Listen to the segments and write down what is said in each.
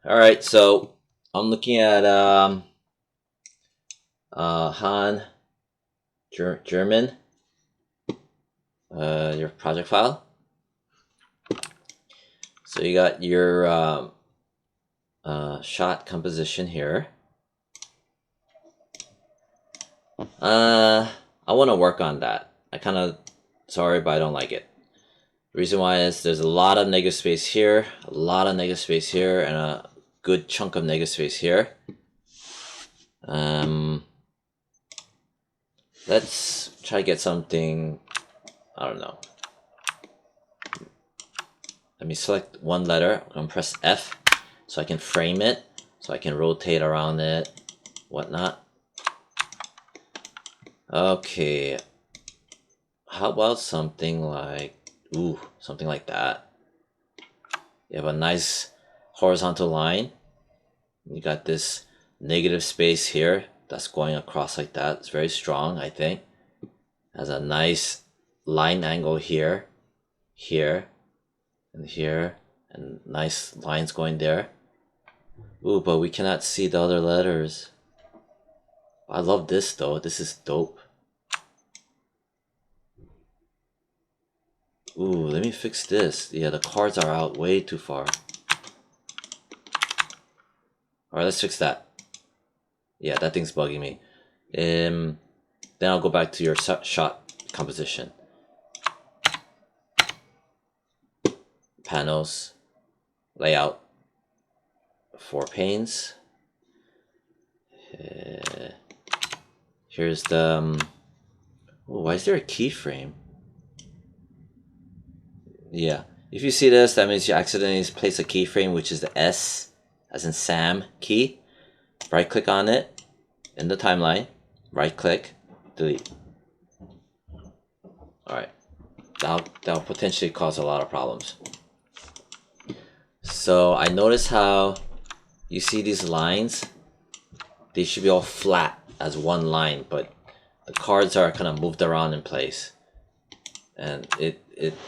All right, so I'm looking at Han German, your project file. So you got your shot composition here. I want to work on that. Sorry, but I don't like it. The reason why is there's a lot of negative space here, a lot of negative space here, and a good chunk of negative space here. Let's try to get something, I don't know. Let me select one letter. I'm gonna press F so I can frame it, so I can rotate around it, whatnot. Okay. How about something like, something like that. You have a nice horizontal line. You got this negative space here that's going across like that. It's very strong, I think. Has a nice line angle here, here, and here, and nice lines going there. Ooh, but we cannot see the other letters. I love this though. This is dope. Ooh, let me fix this. Yeah, the cards are out way too far. Alright, let's fix that. Yeah, that thing's bugging me. Then I'll go back to your shot composition. Panels, layout, 4 panes. Here's the... why is there a keyframe? Yeah, if you see this, that means you accidentally placed a keyframe, which is the S, as in Sam, key. Right click on it in the timeline, right click, delete. Alright, that'll potentially cause a lot of problems. So I notice how you see these lines, they should be all flat as one line, but the cards are kind of moved around in place. And it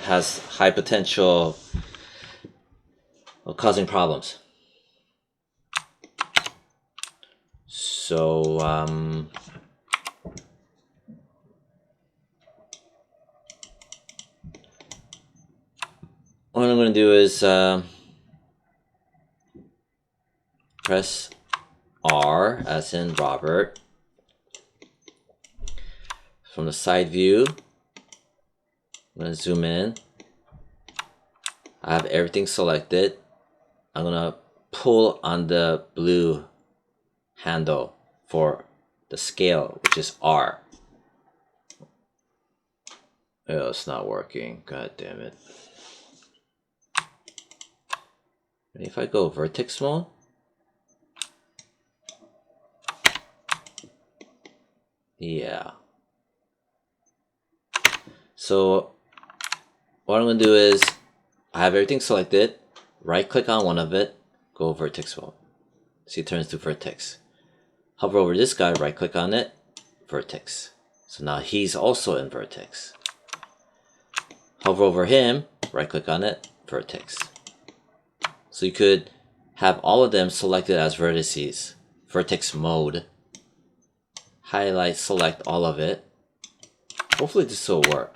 has high potential of causing problems. So what I'm going to do is press R as in Robert. From the side view, I'm going to zoom in. I have everything selected. I'm going to pull on the blue handle for the scale, which is R. Oh, it's not working. God damn it. And if I go vertex mode, yeah. So what I'm going to do is I have everything selected, right click on one of it, go vertex mode. See, it turns to vertex. Hover over this guy, right click on it, vertex. So now he's also in vertex. Hover over him, right click on it, vertex. So you could have all of them selected as vertices, vertex mode. Highlight, select all of it. Hopefully this will work.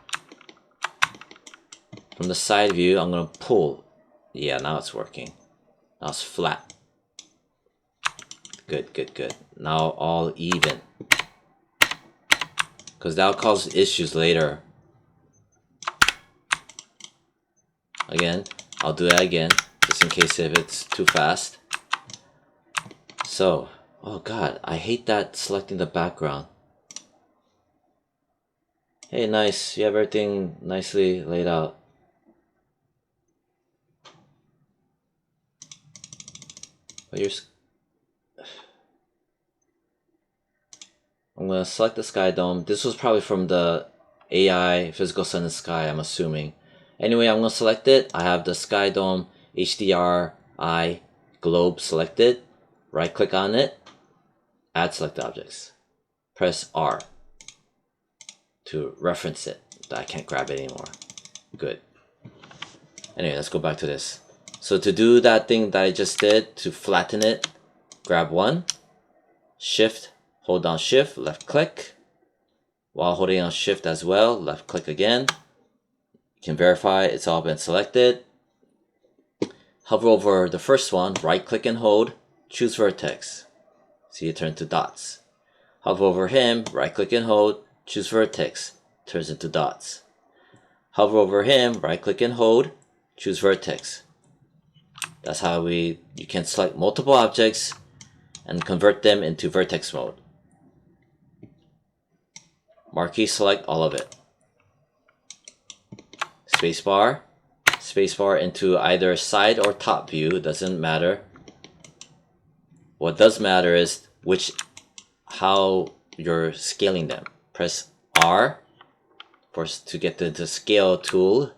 From the side view, I'm going to pull. Yeah, now it's working. Now it's flat. Good, good, good. Now all even. Because that'll cause issues later. Again, I'll do that again, just in case if it's too fast. So, oh god, I hate that selecting the background. Hey, nice, you have everything nicely laid out. But I'm gonna select the sky dome. This was probably from the AI physical sun and sky, I'm assuming. Anyway, I'm gonna select it. I have the sky dome HDRI globe selected. Right click on it, add select objects. Press R to reference it. I can't grab it anymore. Good. Anyway, let's go back to this. So to do that thing that I just did, to flatten it, grab one, shift, hold down shift, left click. While holding on shift as well, left click again. You can verify it's all been selected. Hover over the first one, right click and hold, choose vertex. See it turn to dots. Hover over him, right click and hold, choose vertex, turns into dots. Hover over him, right click and hold, choose vertex. That's how you can select multiple objects and convert them into vertex mode. Marquee select all of it. Spacebar, spacebar into either side or top view, doesn't matter. What does matter is how you're scaling them. Press R to get the scale tool.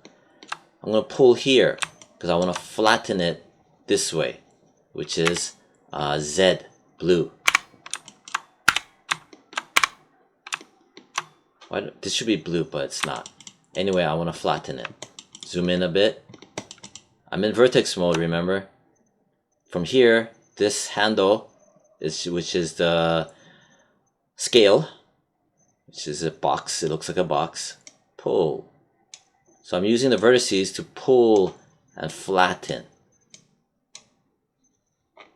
I'm going to pull here because I want to flatten it this way, which is Z, blue. This should be blue, but it's not. Anyway, I want to flatten it. Zoom in a bit. I'm in vertex mode, remember? From here, this handle, which is the scale, which is a box, it looks like a box. Pull. So I'm using the vertices to pull and flatten.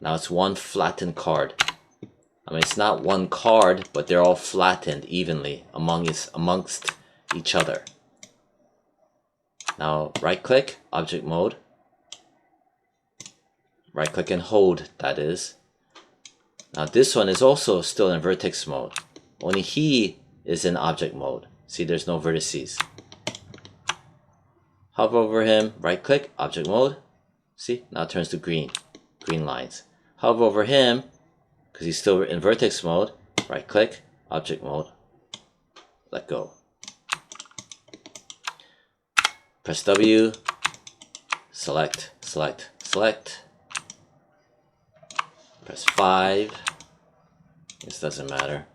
Now it's one flattened card. I mean, it's not one card, but they're all flattened evenly amongst each other. Now right click, object mode. Right click and hold, that is. Now this one is also still in vertex mode. Only he is in object mode. See, there's no vertices. Hover over him, right click, object mode. See, now it turns to green lines. Hover over him, because he's still in vertex mode, right click, object mode, let go. Press W, select, select, select. Press 5. This doesn't matter.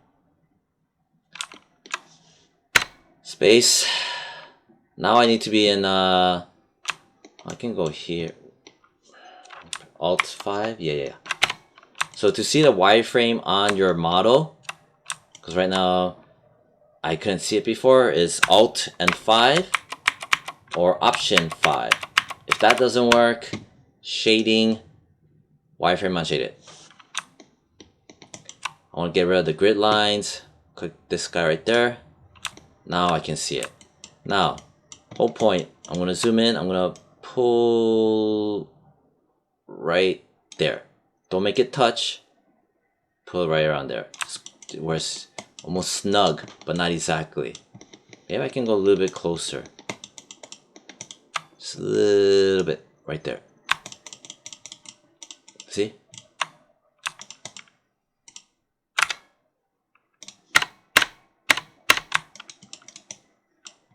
Space. Now I need to be in, I can go here. Alt 5, yeah. So to see the wireframe on your model, because right now I couldn't see it before, is Alt and 5 or Option 5. If that doesn't work, shading, wireframe unshaded. I want to get rid of the grid lines. Click this guy right there. Now I can see it. Now, whole point, I'm going to zoom in. I'm going to pull right there. Don't make it touch. Pull right around there. Where it's almost snug, but not exactly. Maybe I can go a little bit closer. Just a little bit right there. See?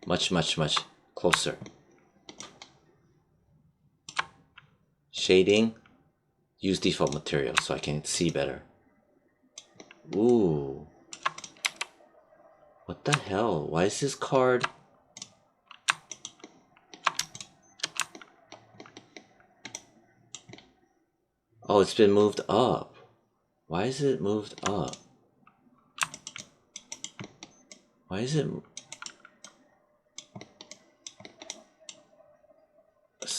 Much, much, much closer. Shading. Use default material so I can see better. Ooh. What the hell? Why is this card? Oh, it's been moved up. Why is it moved up? Why is it...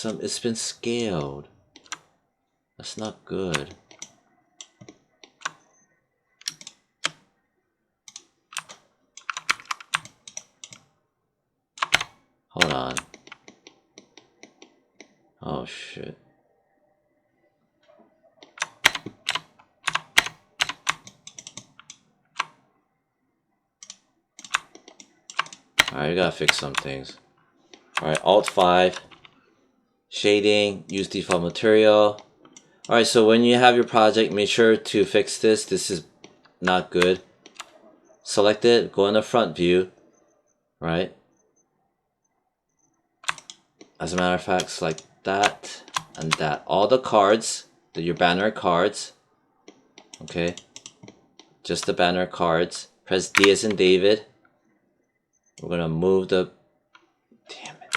It's been scaled. That's not good. Hold on. Oh shit. Alright, we gotta fix some things. Alright, Alt 5. Shading, use default material. Alright, so when you have your project, make sure to fix this. This is not good. Select it, go in the front view. Right? As a matter of fact, select that and that. All the cards, your banner cards. Okay? Just the banner cards. Press D as in David. We're gonna move the... Damn it.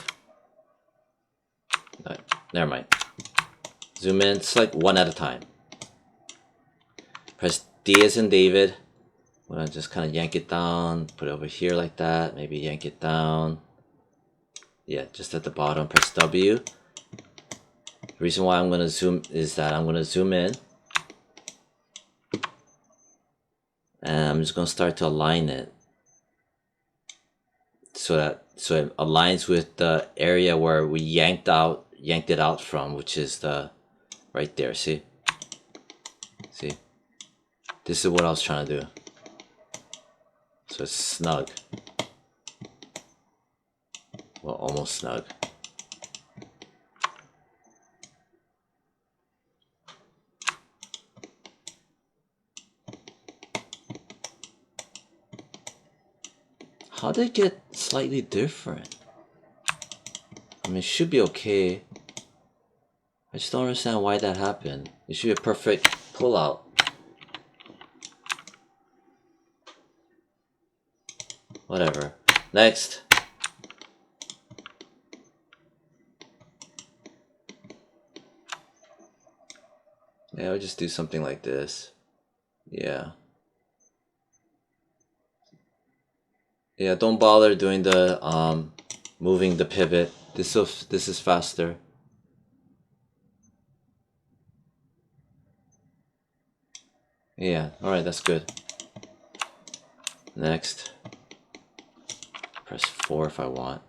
No, never mind. Zoom in. It's like one at a time. Press D as in David. I'm gonna just kind of yank it down, put it over here like that. Maybe yank it down. Yeah, just at the bottom. Press W. The reason why I'm gonna zoom is that I'm gonna zoom in, and I'm just gonna start to align it so it aligns with the area where we yanked it out from, which is the right there. See, this is what I was trying to do. So it's snug. Well, almost snug. How did it get slightly different? I mean, it should be okay. I just don't understand why that happened. It should be a perfect pullout. Whatever. Next. Yeah, I'll just do something like this. Yeah. Yeah, don't bother doing the moving the pivot. This is faster. Yeah, alright, that's good. Next. Press 4 if I want.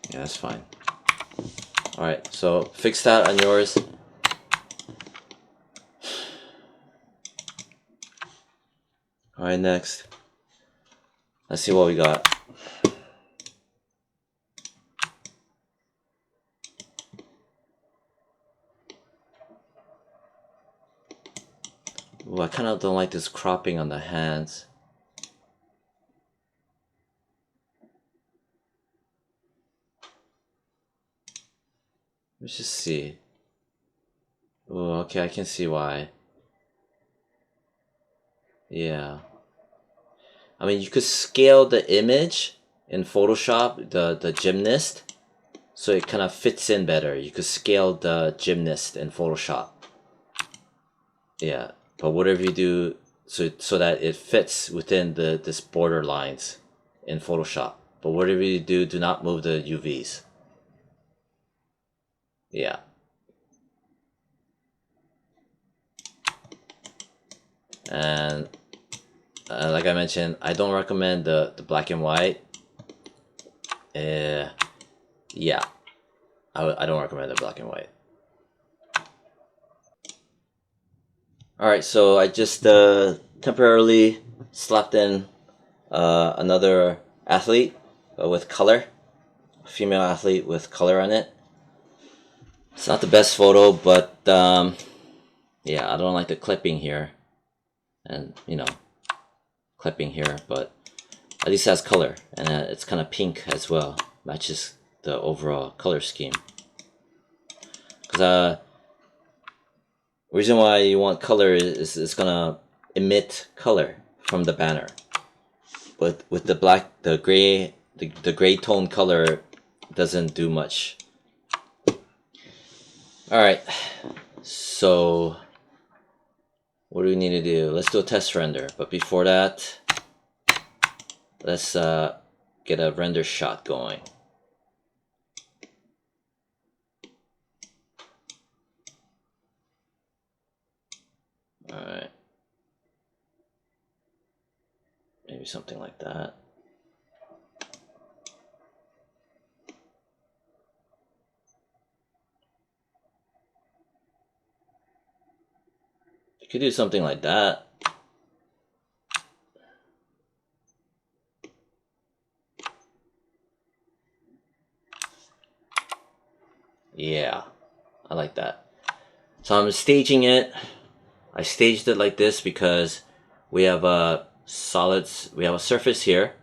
Yeah, that's fine. Alright, so fix that on yours. Alright, next. Let's see what we got. Ooh, I kind of don't like this cropping on the hands. Let's just see. Ooh, okay, I can see why. Yeah. I mean, you could scale the image in Photoshop, the gymnast, so it kind of fits in better. You could scale the gymnast in Photoshop. Yeah, but whatever you do, so that it fits within this border lines in Photoshop. But whatever you do, do not move the UVs. Yeah. And like I mentioned, I don't recommend the black and white. Yeah, I don't recommend the black and white. Alright, so I just temporarily slapped in another athlete with color, a female athlete with color on it. It's not the best photo, but yeah, I don't like the clipping here, and clipping here, but at least it has color, and it's kind of pink as well, matches the overall color scheme. Because reason why you want color is it's gonna emit color from the banner, but with the black, the gray tone color doesn't do much. All right, so what do we need to do? Let's do a test render, but before that, let's get a render shot going. All right, maybe something like that. You could do something like that. Yeah, I like that. So I'm staging it. I staged it like this because we have a surface here.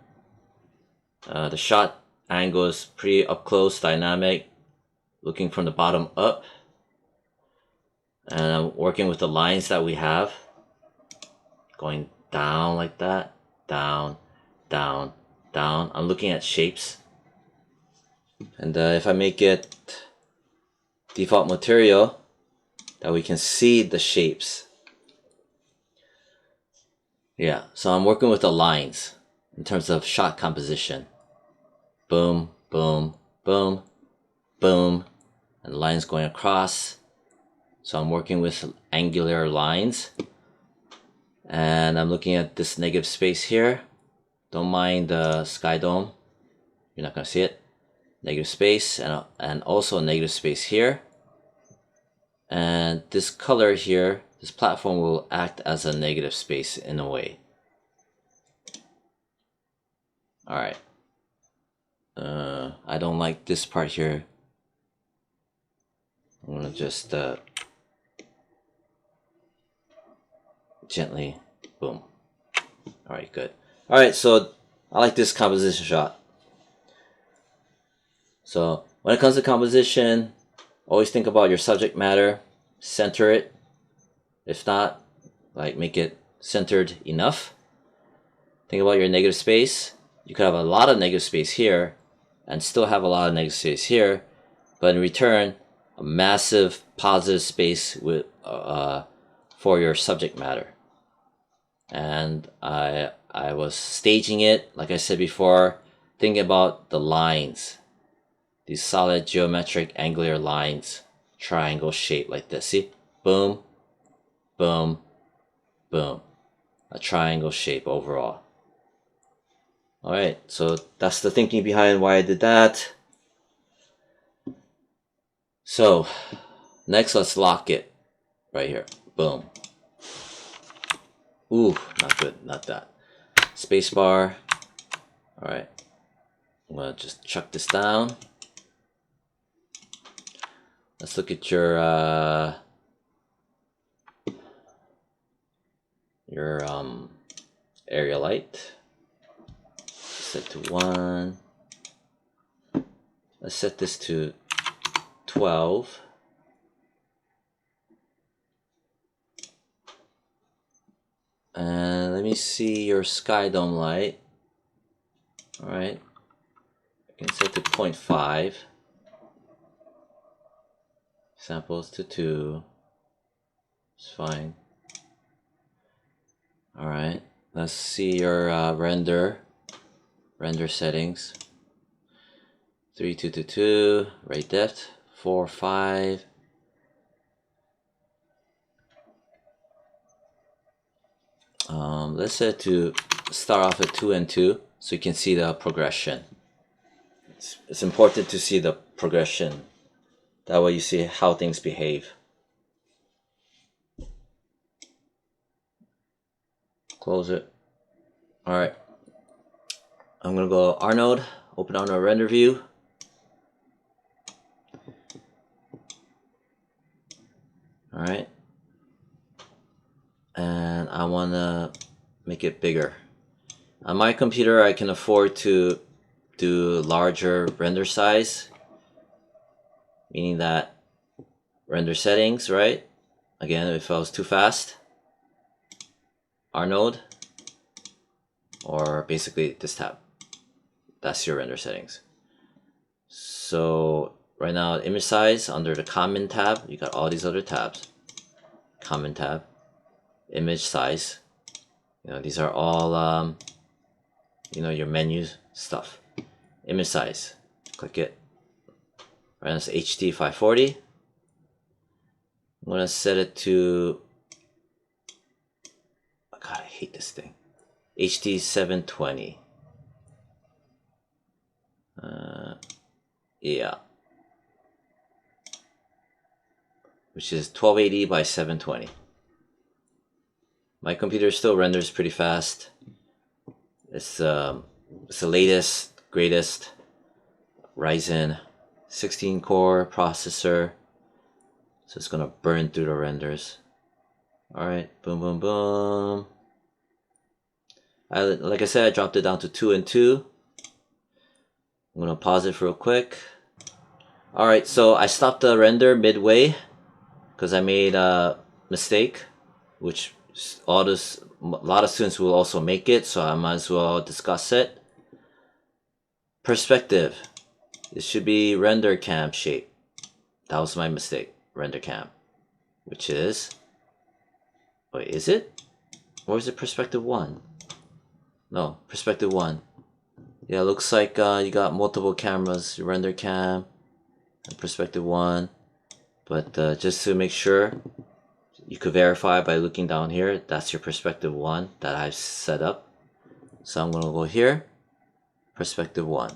The shot angle is pretty up close, dynamic, looking from the bottom up. And I'm working with the lines that we have, going down like that, down, down, down. I'm looking at shapes. And if I make it default material, that we can see the shapes. Yeah, so I'm working with the lines in terms of shot composition. Boom, boom, boom, boom, and lines going across. So I'm working with angular lines. And I'm looking at this negative space here. Don't mind the sky dome. You're not going to see it. Negative space and also a negative space here. And this color here, this platform will act as a negative space in a way. Alright. I don't like this part here. I'm going to just gently, boom. Alright, good. Alright, so I like this composition shot. So when it comes to composition, always think about your subject matter, center it. If not, like make it centered enough. Think about your negative space. You could have a lot of negative space here and still have a lot of negative space here, but in return, a massive positive space with for your subject matter. And I was staging it, like I said before, thinking about the lines. These solid geometric angular lines, triangle shape like this. See? Boom, boom, boom. A triangle shape overall. Alright, so that's the thinking behind why I did that. So, next let's lock it. Right here. Boom. Ooh, not good, not that. Spacebar. Alright. I'm gonna just chuck this down. Let's look at your area light. Set to 1. Let's set this to 12. And let me see your sky dome light. Alright. I can set to 0.5. Samples to 2. It's fine. Alright. Let's see your render settings. 3222, rate depth, 4, 5. Let's set to start off at 2 and 2 so you can see the progression. It's important to see the progression. That way you see how things behave. Close it. Alright. I'm gonna go Arnold, open Arnold render view. Alright. And I wanna make it bigger. On my computer I can afford to do larger render size, meaning that render settings, right? Again, if I was too fast, Arnold, or basically this tab. That's your render settings. So right now, image size under the common tab, you got all these other tabs. Common tab, image size. You know, these are all you know, your menu stuff. Image size, click it. Right now it's HD 540. I'm gonna set it to, oh God, I hate this thing. HD 720. Yeah. Which is 1280 by 720. My computer still renders pretty fast. It's the latest, greatest Ryzen 16 core processor. So it's gonna burn through the renders. Alright, boom, boom, boom. Like I said, I dropped it down to 2 and 2. I'm gonna pause it for real quick. Alright, so I stopped the render midway. because I made a mistake, which a lot of students will also make it, so I might as well discuss it. Perspective. It should be render cam shape. That was my mistake. Render cam, which is, wait, is it? Or is it perspective 1? No, perspective 1. Yeah, it looks like you got multiple cameras, render cam and perspective 1. But just to make sure, you could verify by looking down here. That's your perspective 1 that I've set up. So I'm gonna go here, perspective 1.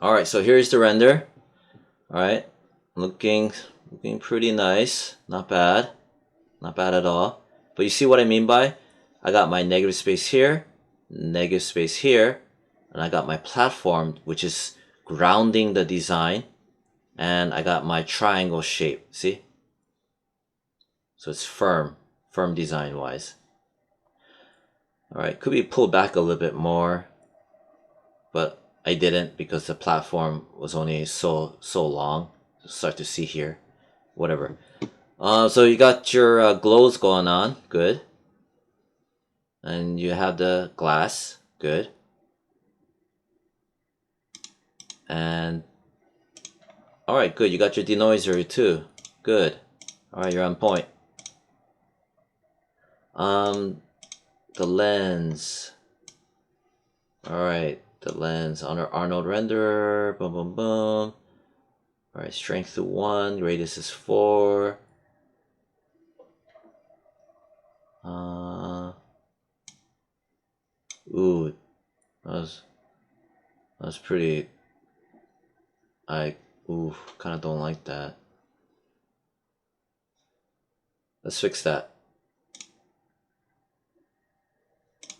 Alright, so here's the render. Alright, looking pretty nice. Not bad. Not bad at all. But you see what I mean by? I got my negative space here, negative space here, and I got my platform, which is grounding the design, and I got my triangle shape. See? So it's firm design wise. Alright, could be pulled back a little bit more, but I didn't because the platform was only so long. Start to see here. Whatever. So you got your glows going on. Good. And you have the glass. Good. And alright, good. You got your denoiser too. Good. Alright, you're on point. The lens. Alright, the lens under Arnold renderer. Boom, boom, boom. Alright, strength to 1. Radius is 4. Ooh, that was pretty. Kind of don't like that. Let's fix that.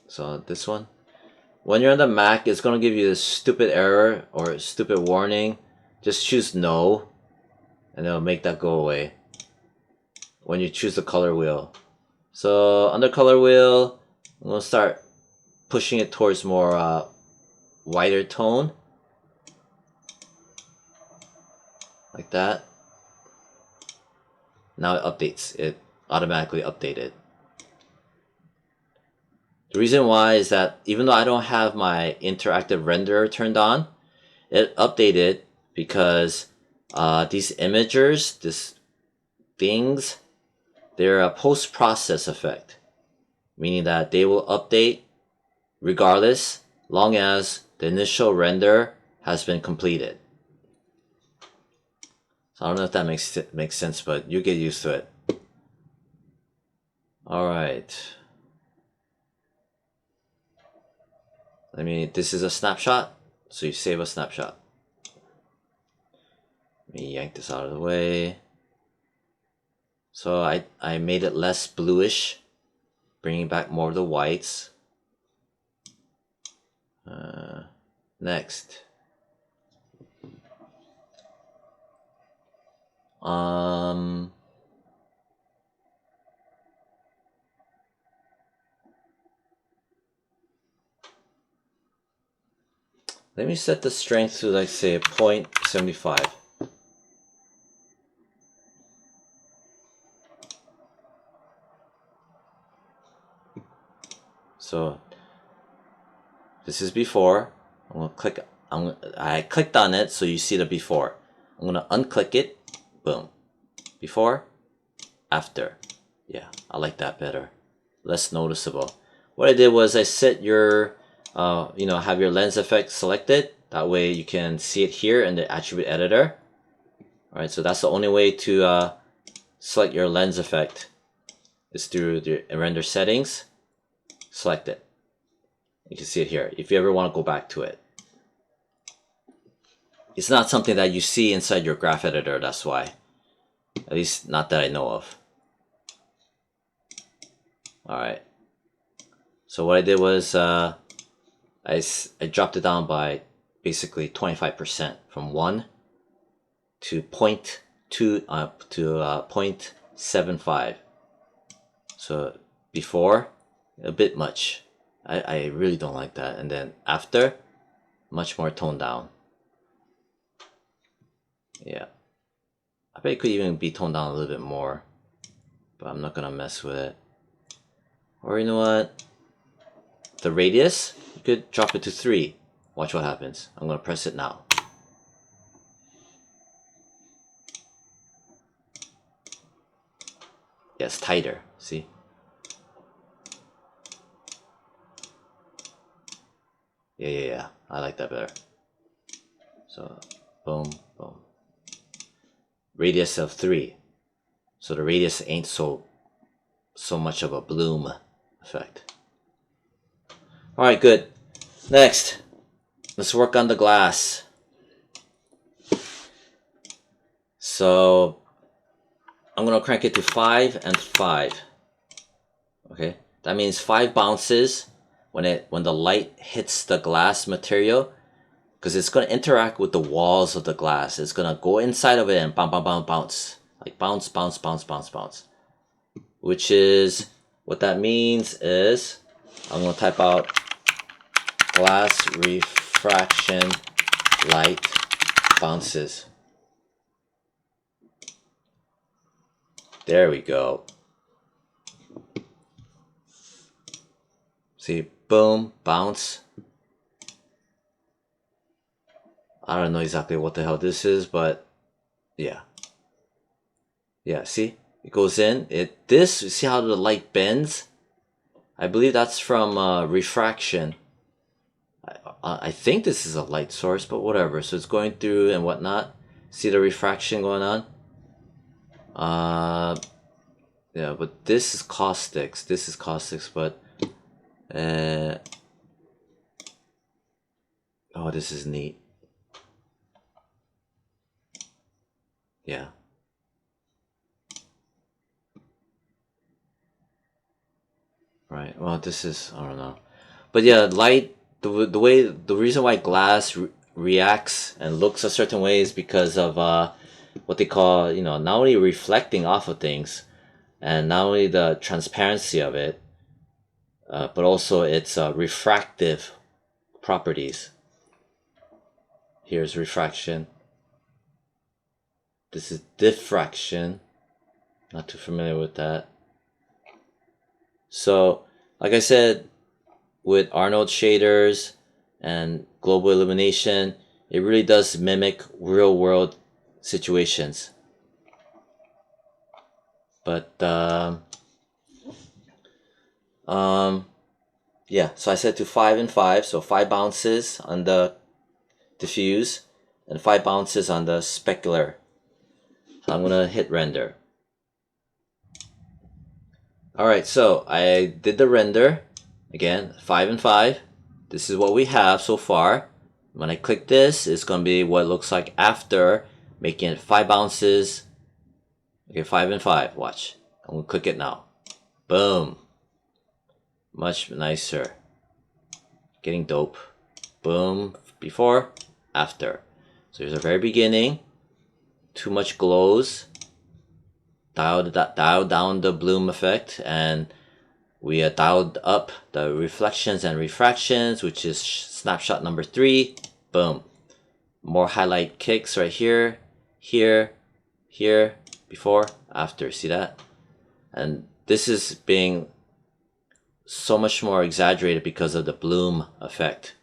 So this one, when you're on the Mac, it's gonna give you this stupid error or stupid warning. Just choose no, and it'll make that go away when you choose the color wheel. So under color wheel, I'm gonna start pushing it towards more whiter tone, like that. Now it updates. It automatically updated. The reason why is that even though I don't have my interactive renderer turned on, it updated because these imagers, these things, they're a post-process effect, meaning that they will update regardless, long as the initial render has been completed. So I don't know if that makes sense, but you get used to it. All right. This is a snapshot, so you save a snapshot. Let me yank this out of the way. So I made it less bluish, bringing back more of the whites. Next. Let me set the strength to, like, say 0.75. So this is before. I'm gonna click. I clicked on it, so you see the before. I'm gonna unclick it. Boom. Before, after. Yeah, I like that better. Less noticeable. What I did was I set your, have your lens effect selected. That way you can see it here in the attribute editor. Alright, so that's the only way to select your lens effect is through the render settings. Select it. You can see it here if you ever want to go back to it. It's not something that you see inside your graph editor, that's why. At least not that I know of. Alright. So what I did was I dropped it down by basically 25% from 1 to 0.2 to 0.75. So before, a bit much. I really don't like that. And then after, much more toned down. Yeah. I bet it could even be toned down a little bit more, but I'm not gonna mess with it. Or you know what? The radius, you could drop it to 3. Watch what happens. I'm gonna press it now. Yeah, it's tighter, see? Yeah. I like that better. So, boom, boom. Radius of 3. So the radius ain't so much of a bloom effect. Alright, good. Next, let's work on the glass. So I'm gonna crank it to 5 and 5. Okay, that means 5 bounces when the light hits the glass material, because it's gonna interact with the walls of the glass. It's gonna go inside of it and bounce, like bounce. Which is what that means is I'm gonna type out glass refraction light bounces. There we go. See, boom, bounce. I don't know exactly what the hell this is, but yeah. Yeah, see? It goes in. You see how the light bends? I believe that's from refraction. I think this is a light source, but whatever. So it's going through and whatnot. See the refraction going on? Yeah, but this is caustics. But oh, this is neat. Yeah. Right. Well, this is, I don't know. But yeah, light, the reason why glass reacts and looks a certain way is because of what they call, not only reflecting off of things and not only the transparency of it, but also its refractive properties. Here's refraction. This is diffraction. Not too familiar with that. So, like I said, with Arnold shaders and global illumination, it really does mimic real world situations. But yeah, so I set to 5 and 5, so 5 bounces on the diffuse and 5 bounces on the specular. So I'm gonna hit render. Alright, so I did the render. Again, 5 and 5. This is what we have so far. When I click this, it's gonna be what it looks like after making it 5 bounces. Okay, 5 and 5. Watch. I'm gonna click it now. Boom. Much nicer. Getting dope. Boom. Before, after. So here's the very beginning. Too much glows. Dial down the bloom effect, and we dialed up the reflections and refractions, which is snapshot number 3. Boom. More highlight kicks right here, here, before, after. See that? And this is being so much more exaggerated because of the bloom effect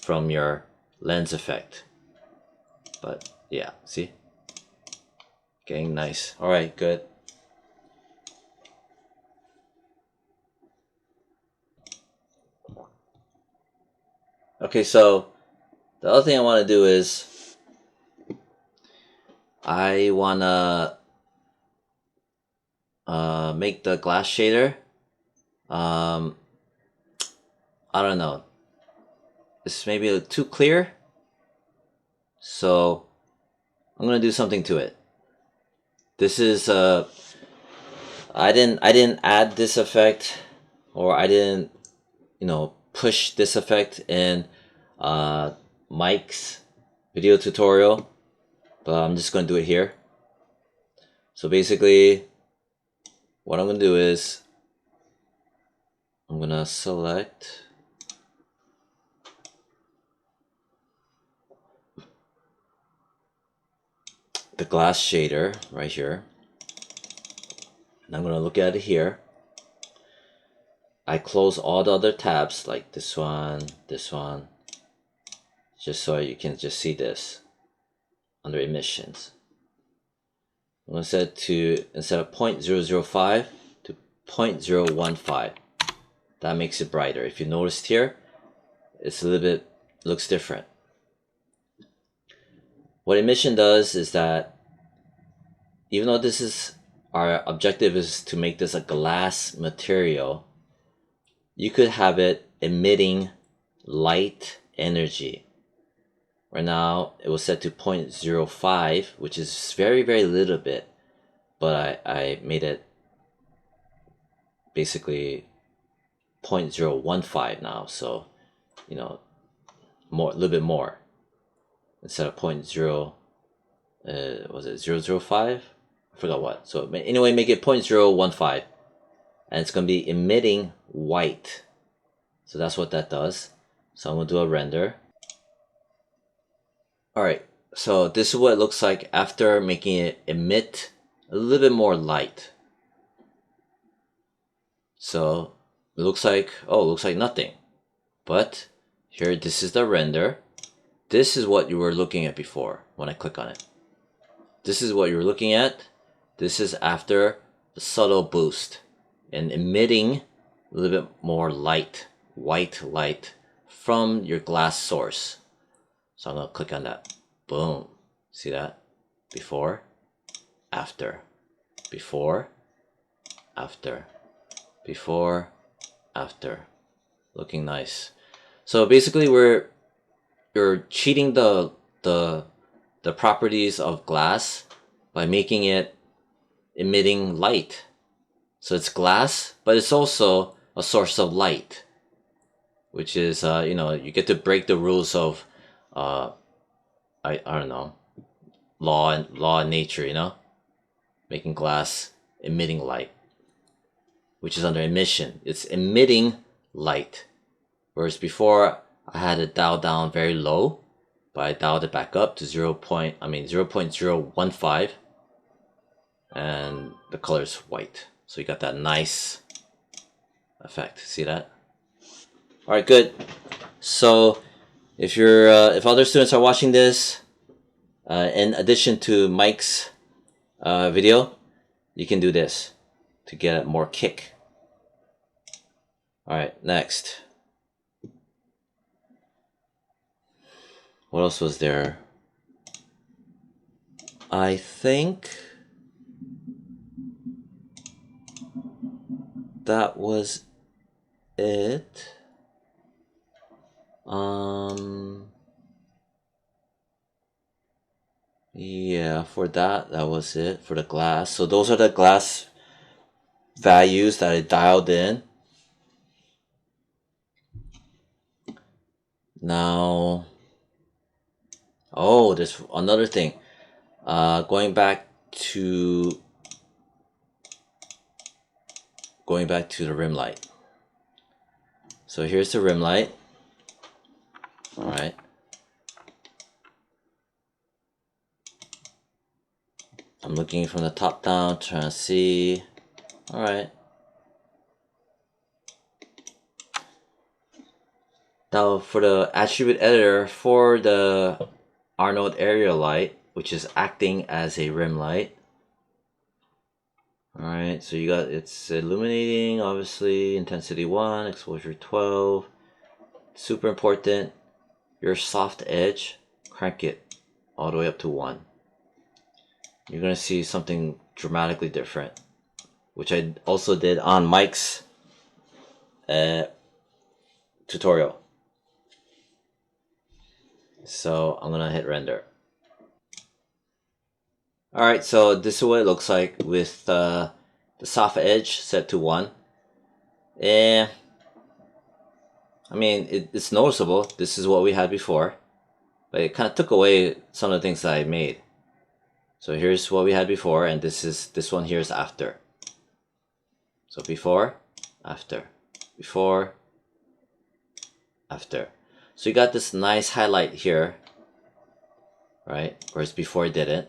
from your lens effect. But yeah, see? Getting nice. Alright, good. Okay, so the other thing I want to do is I want to make the glass shader. I don't know. It's maybe too clear. So I'm going to do something to it. This is I didn't add this effect, or I didn't push this effect in Mike's video tutorial, but I'm just going to do it here. So basically what I'm going to do is I'm going to select the glass shader right here. And I'm gonna look at it here. I close all the other tabs like this one, just so you can just see this under emissions. I'm gonna set it to, instead of 0.005 to 0.015. That makes it brighter. If you noticed here, it's a little bit, looks different. What emission does is that even though this is, our objective is to make this a glass material, you could have it emitting light energy. Right now it was set to 0.05, which is very, very little bit, but I made it basically 0.015 now, so you know, more, a little bit more, instead of 0.0 was it 0.005? I forgot what. So anyway, make it 0.015, and it's gonna be emitting white. So that's what that does. So I'm gonna do a render. Alright, so this is what it looks like after making it emit a little bit more light. So it looks like, oh, it looks like nothing. But here, this is the render. This is what you were looking at before when I click on it. This is what you were looking at. This is after the subtle boost and emitting a little bit more light, white light from your glass source. So I'm gonna click on that. Boom. See that? Before, after, before, after, before, after. Looking nice. So basically, you're cheating the properties of glass by making it emitting light. So it's glass, but it's also a source of light, which is you know, you get to break the rules of I don't know, law and nature, you know, making glass emitting light, which is under emission. It's emitting light, whereas before I had it dialed down very low, but I dialed it back up to 0.015, and the color is white. So you got that nice effect. See that? All right, good. So if you're if other students are watching this, in addition to Mike's video, you can do this to get more kick. All right, next. What else was there? I think that was it. Yeah, for that was it for the glass. So those are the glass values that I dialed in. Now, oh, there's another thing. Going back to the rim light. So here's the rim light. All right. I'm looking from the top down, trying to see. All right. Now for the attribute editor for the Arnold Area light, which is acting as a rim light. All right, so you got, it's illuminating, obviously, intensity 1, exposure 12. Super important, your soft edge, crank it all the way up to 1. You're gonna see something dramatically different, which I also did on Mike's tutorial. So I'm gonna hit render. Alright, so this is what it looks like with the soft edge set to 1. And I mean, it's noticeable. This is what we had before, but it kind of took away some of the things that I made. So here's what we had before, and this one here is after. So before, after, before, after. So you got this nice highlight here, right? Whereas before it didn't.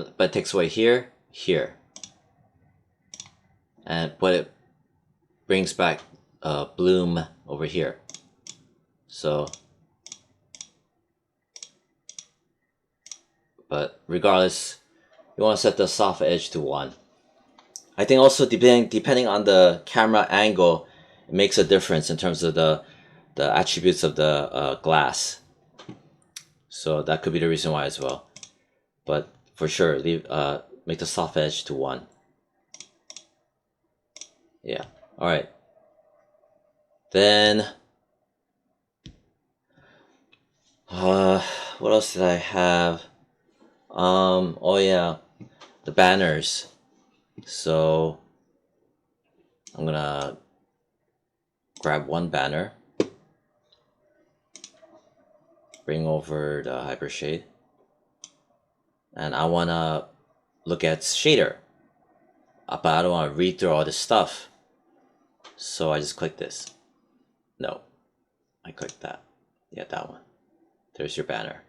but it takes away here, here, but it brings back bloom over here. So, but regardless, you want to set the soft edge to 1. I think also depending on the camera angle, it makes a difference in terms of the attributes of the glass. So that could be the reason why as well. But for sure, make the soft edge to 1. Yeah. All right. Then, what else did I have? Oh yeah, the banners. So I'm gonna grab one banner, bring over the hypershade, and I wanna look at shader, but I don't want to read through all this stuff. So I just click this. No, I click that. Yeah, that one. There's your banner.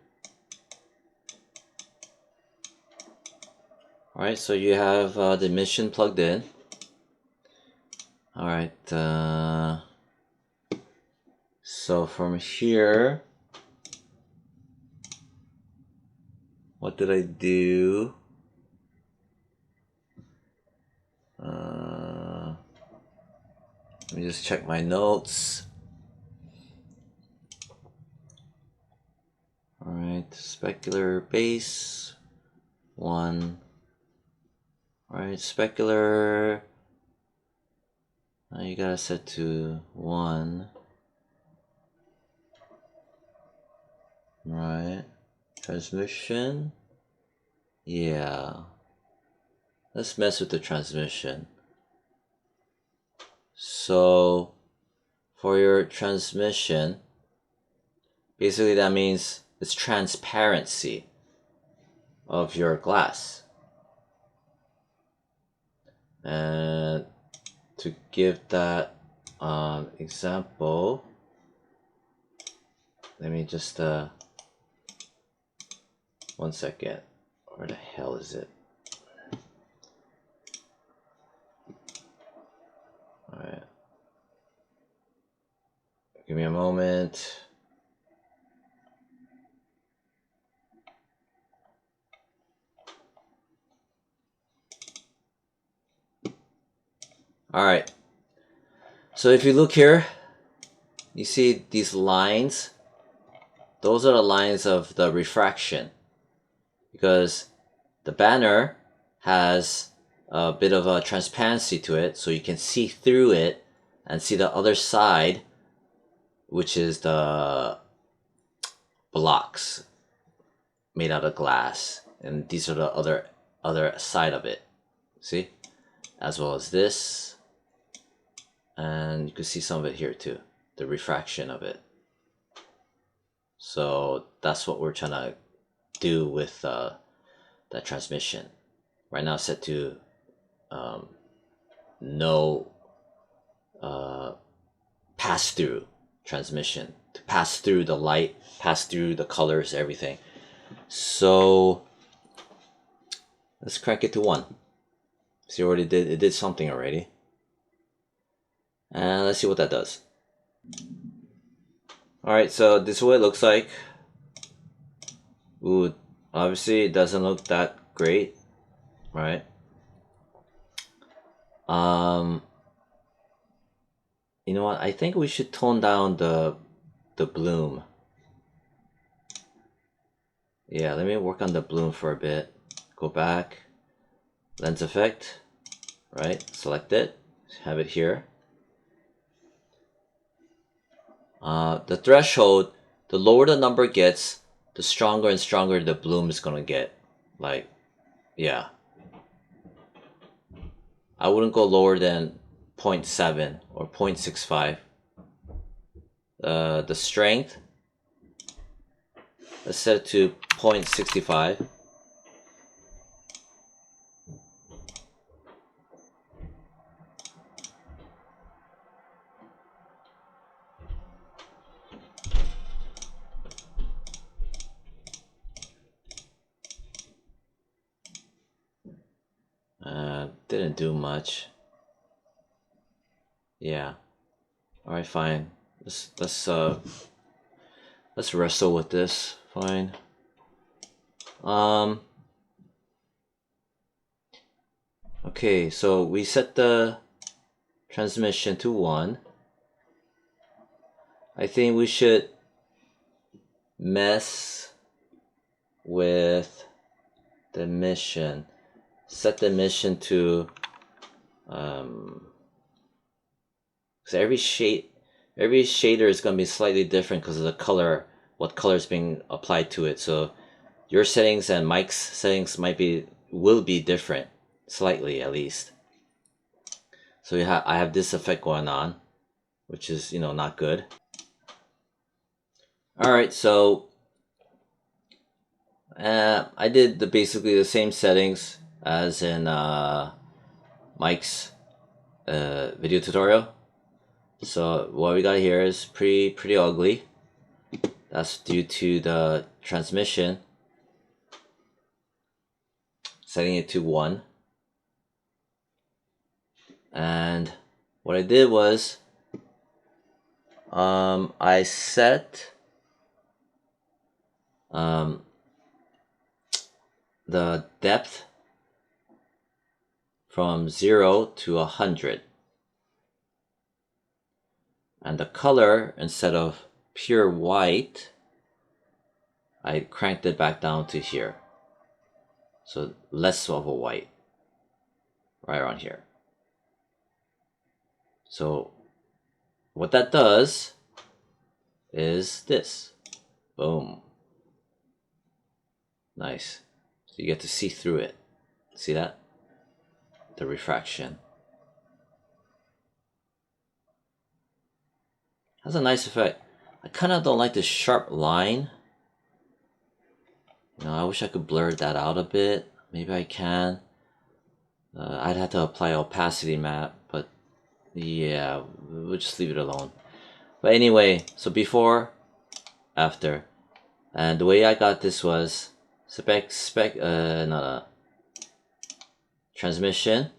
Alright, so you have the emission plugged in. Alright, so from here, what did I do? Let me just check my notes. Alright, specular base 1. Alright, specular, you gotta set to 1. Right, transmission, yeah, let's mess with the transmission. So for your transmission, basically that means it's transparency of your glass. And to give that example, let me just 1 second. Where the hell is it? Alright, give me a moment. Alright, so if you look here, you see these lines. Those are the lines of the refraction, because the banner has a bit of a transparency to it, so you can see through it and see the other side, which is the blocks made out of glass, and these are the other side of it. See, as well as this, and you can see some of it here too, the refraction of it. So that's what we're trying to do with that transmission. Right now set to no pass through transmission, to pass through the light, pass through the colors, everything. So let's crank it to 1. See, it did something already. And let's see what that does. Alright, so this is what it looks like. Ooh, obviously it doesn't look that great, right? You know what? I think we should tone down the bloom. Yeah, let me work on the bloom for a bit. Go back, lens effect, right? Select it, have it here. The threshold, the lower the number gets, the stronger and stronger the bloom is gonna get. Like, yeah. I wouldn't go lower than 0.7 or 0.65. The strength, let's set it to 0.65. Didn't do much. Yeah. All right, fine. Let's wrestle with this. Fine. Okay, so we set the transmission to 1. I think we should mess with the emission. Set the emission to so every shader is going to be slightly different because of the color, what color is being applied to it. So your settings and Mike's settings will be different, slightly at least. So I have this effect going on, which is, you know, not good. All right, so I did basically the same settings as in Mike's video tutorial. So what we got here is pretty ugly. That's due to the transmission. Setting it to 1. And what I did was I set the depth from 0 to 100. And the color, instead of pure white, I cranked it back down to here. So less of a white, right around here. So what that does is this. Boom. Nice. So you get to see through it. See that? The refraction. Has a nice effect. I kind of don't like this sharp line. You know, I wish I could blur that out a bit. Maybe I can. I'd have to apply opacity map, but yeah, we'll just leave it alone. But anyway, so before, after, and the way I got this was transmission,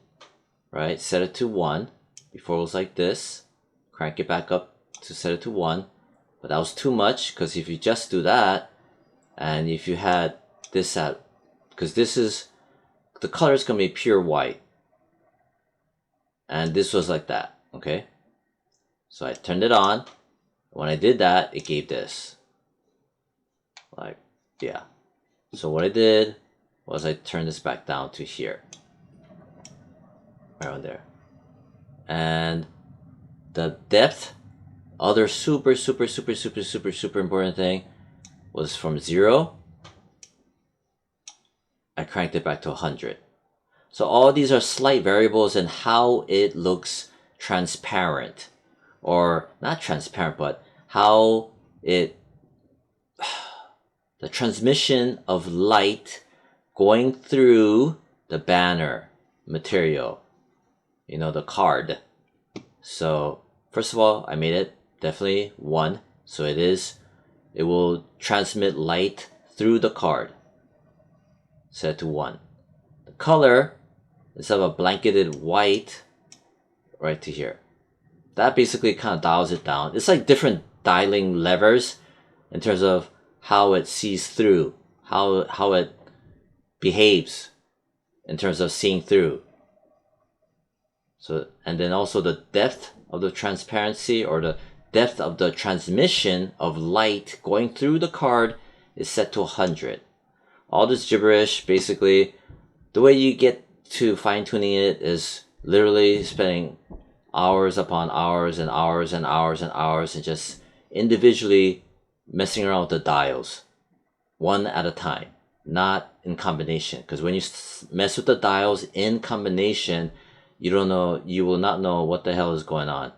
right? Set it to 1. Before it was like this. Crank it back up to set it to 1, but that was too much, because if you just do that, and if you had this at, because this is, the color is going to be pure white, and this was like that, okay? So I turned it on. When I did that, it gave this. Like, yeah. So what I did was I turned this back down to here. Around there. And the depth, other super important thing, was from 0. I cranked it back to 100. So all these are slight variables in how it looks transparent. Or not transparent, but how it, the transmission of light going through the banner material, you know, the card. So first of all, I made it definitely 1, so it will transmit light through the card. Set to 1. The color, instead of a blanketed white, right to here. That basically kind of dials it down. It's like different dialing levers in terms of how it sees through, how it behaves in terms of seeing through. So, and then also the depth of the transparency, or the depth of the transmission of light going through the card, is set to 100. All this gibberish, basically, the way you get to fine-tuning it is literally spending hours upon hours and hours and hours and hours and just individually messing around with the dials, one at a time, not in combination. Because when you mess with the dials in combination, you will not know what the hell is going on.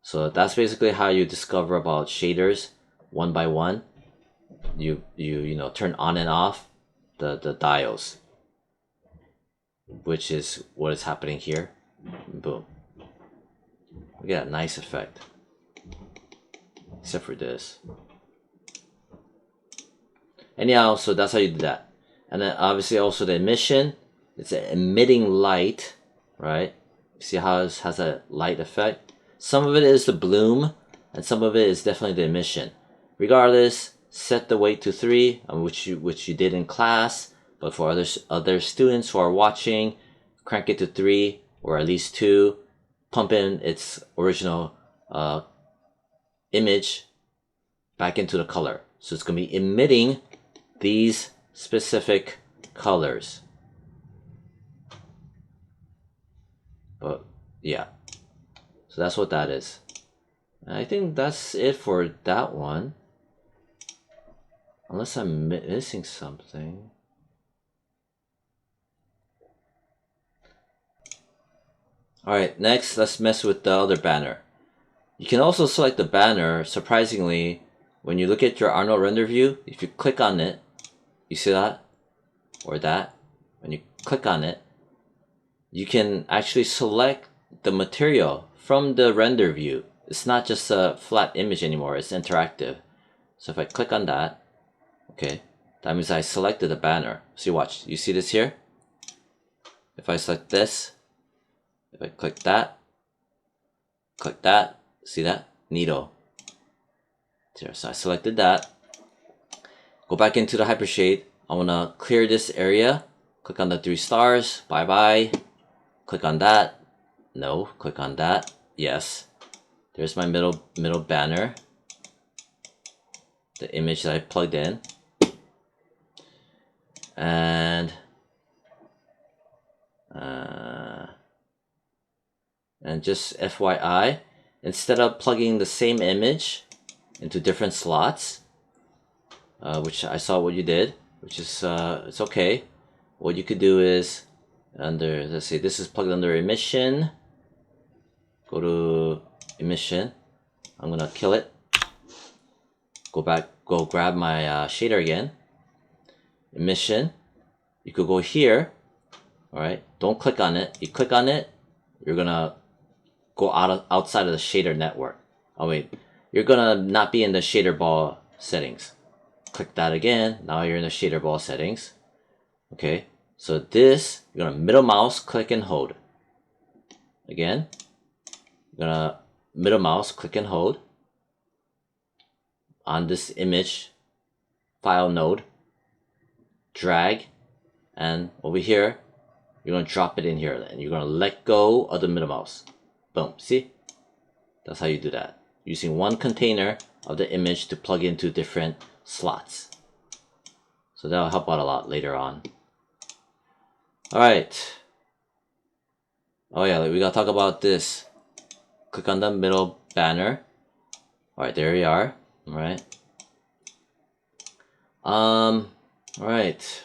So that's basically how you discover about shaders one by one. You know, turn on and off the dials, which is what is happening here. Boom. We get a nice effect. Except for this. Anyhow, so that's how you do that. And then obviously also the emission. it's an emitting light, right? See how it has a light effect? Some of it is the bloom, and some of it is definitely the emission. Regardless, set the weight to 3, which you did in class. But for other students who are watching, crank it to 3 or at least 2. Pump in its original image back into the color. So it's going to be emitting these specific colors. But yeah, so that's what that is. And I think that's it for that one. Unless I'm missing something. Alright, next let's mess with the other banner. You can also select the banner, surprisingly, when you look at your Arnold render view, if you click on it, you see that? Or that? When you click on it, you can actually select the material from the render view. It's not just a flat image anymore, it's interactive. So if I click on that, okay, that means I selected the banner. See, watch, you see this here? If I select this, if I click that, see that? Neato. So I selected that. Go back into the hypershade. I want to clear this area. Click on the 3 stars. Bye bye. Click on that. No. Click on that. Yes. There's my middle banner. The image that I plugged in. And just FYI, instead of plugging the same image into different slots, which I saw what you did, which is it's okay. What you could do is under, let's say this is plugged under emission. Go to emission. I'm gonna kill it. Go back. Go grab my shader again. Emission. You could go here. All right. Don't click on it. You click on it, you're gonna go outside of the shader network. Oh wait, you're gonna not be in the shader ball settings. Click that again. Now you're in the shader ball settings. Okay. So this, you're gonna middle mouse, click and hold. Again, you're gonna middle mouse, click and hold on this image file node. Drag, and over here, you're gonna drop it in here, and you're gonna let go of the middle mouse. Boom. See? That's how you do that. Using one container of the image to plug into different slots. So that'll help out a lot later on. Alright. Oh yeah, we gotta talk about this. Click on the middle banner. Alright, there we are. Alright. Alright.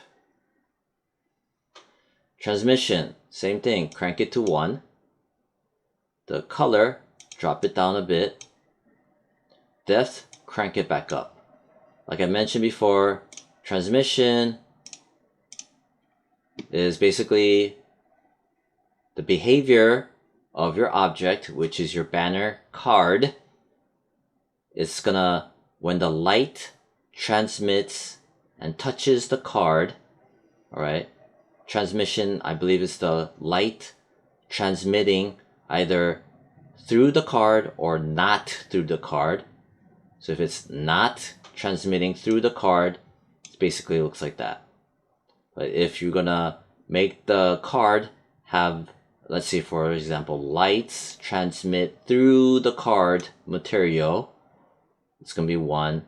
Transmission, same thing. Crank it to 1. The color, drop it down a bit. Depth, crank it back up. Like I mentioned before, transmission is basically the behavior of your object, which is your banner card. It's gonna, when the light transmits and touches the card, alright, transmission, I believe, is the light transmitting either through the card or not through the card. So if it's not transmitting through the card, it basically looks like that. But if you're gonna make the card have, let's say for example, lights transmit through the card material, it's gonna be 1.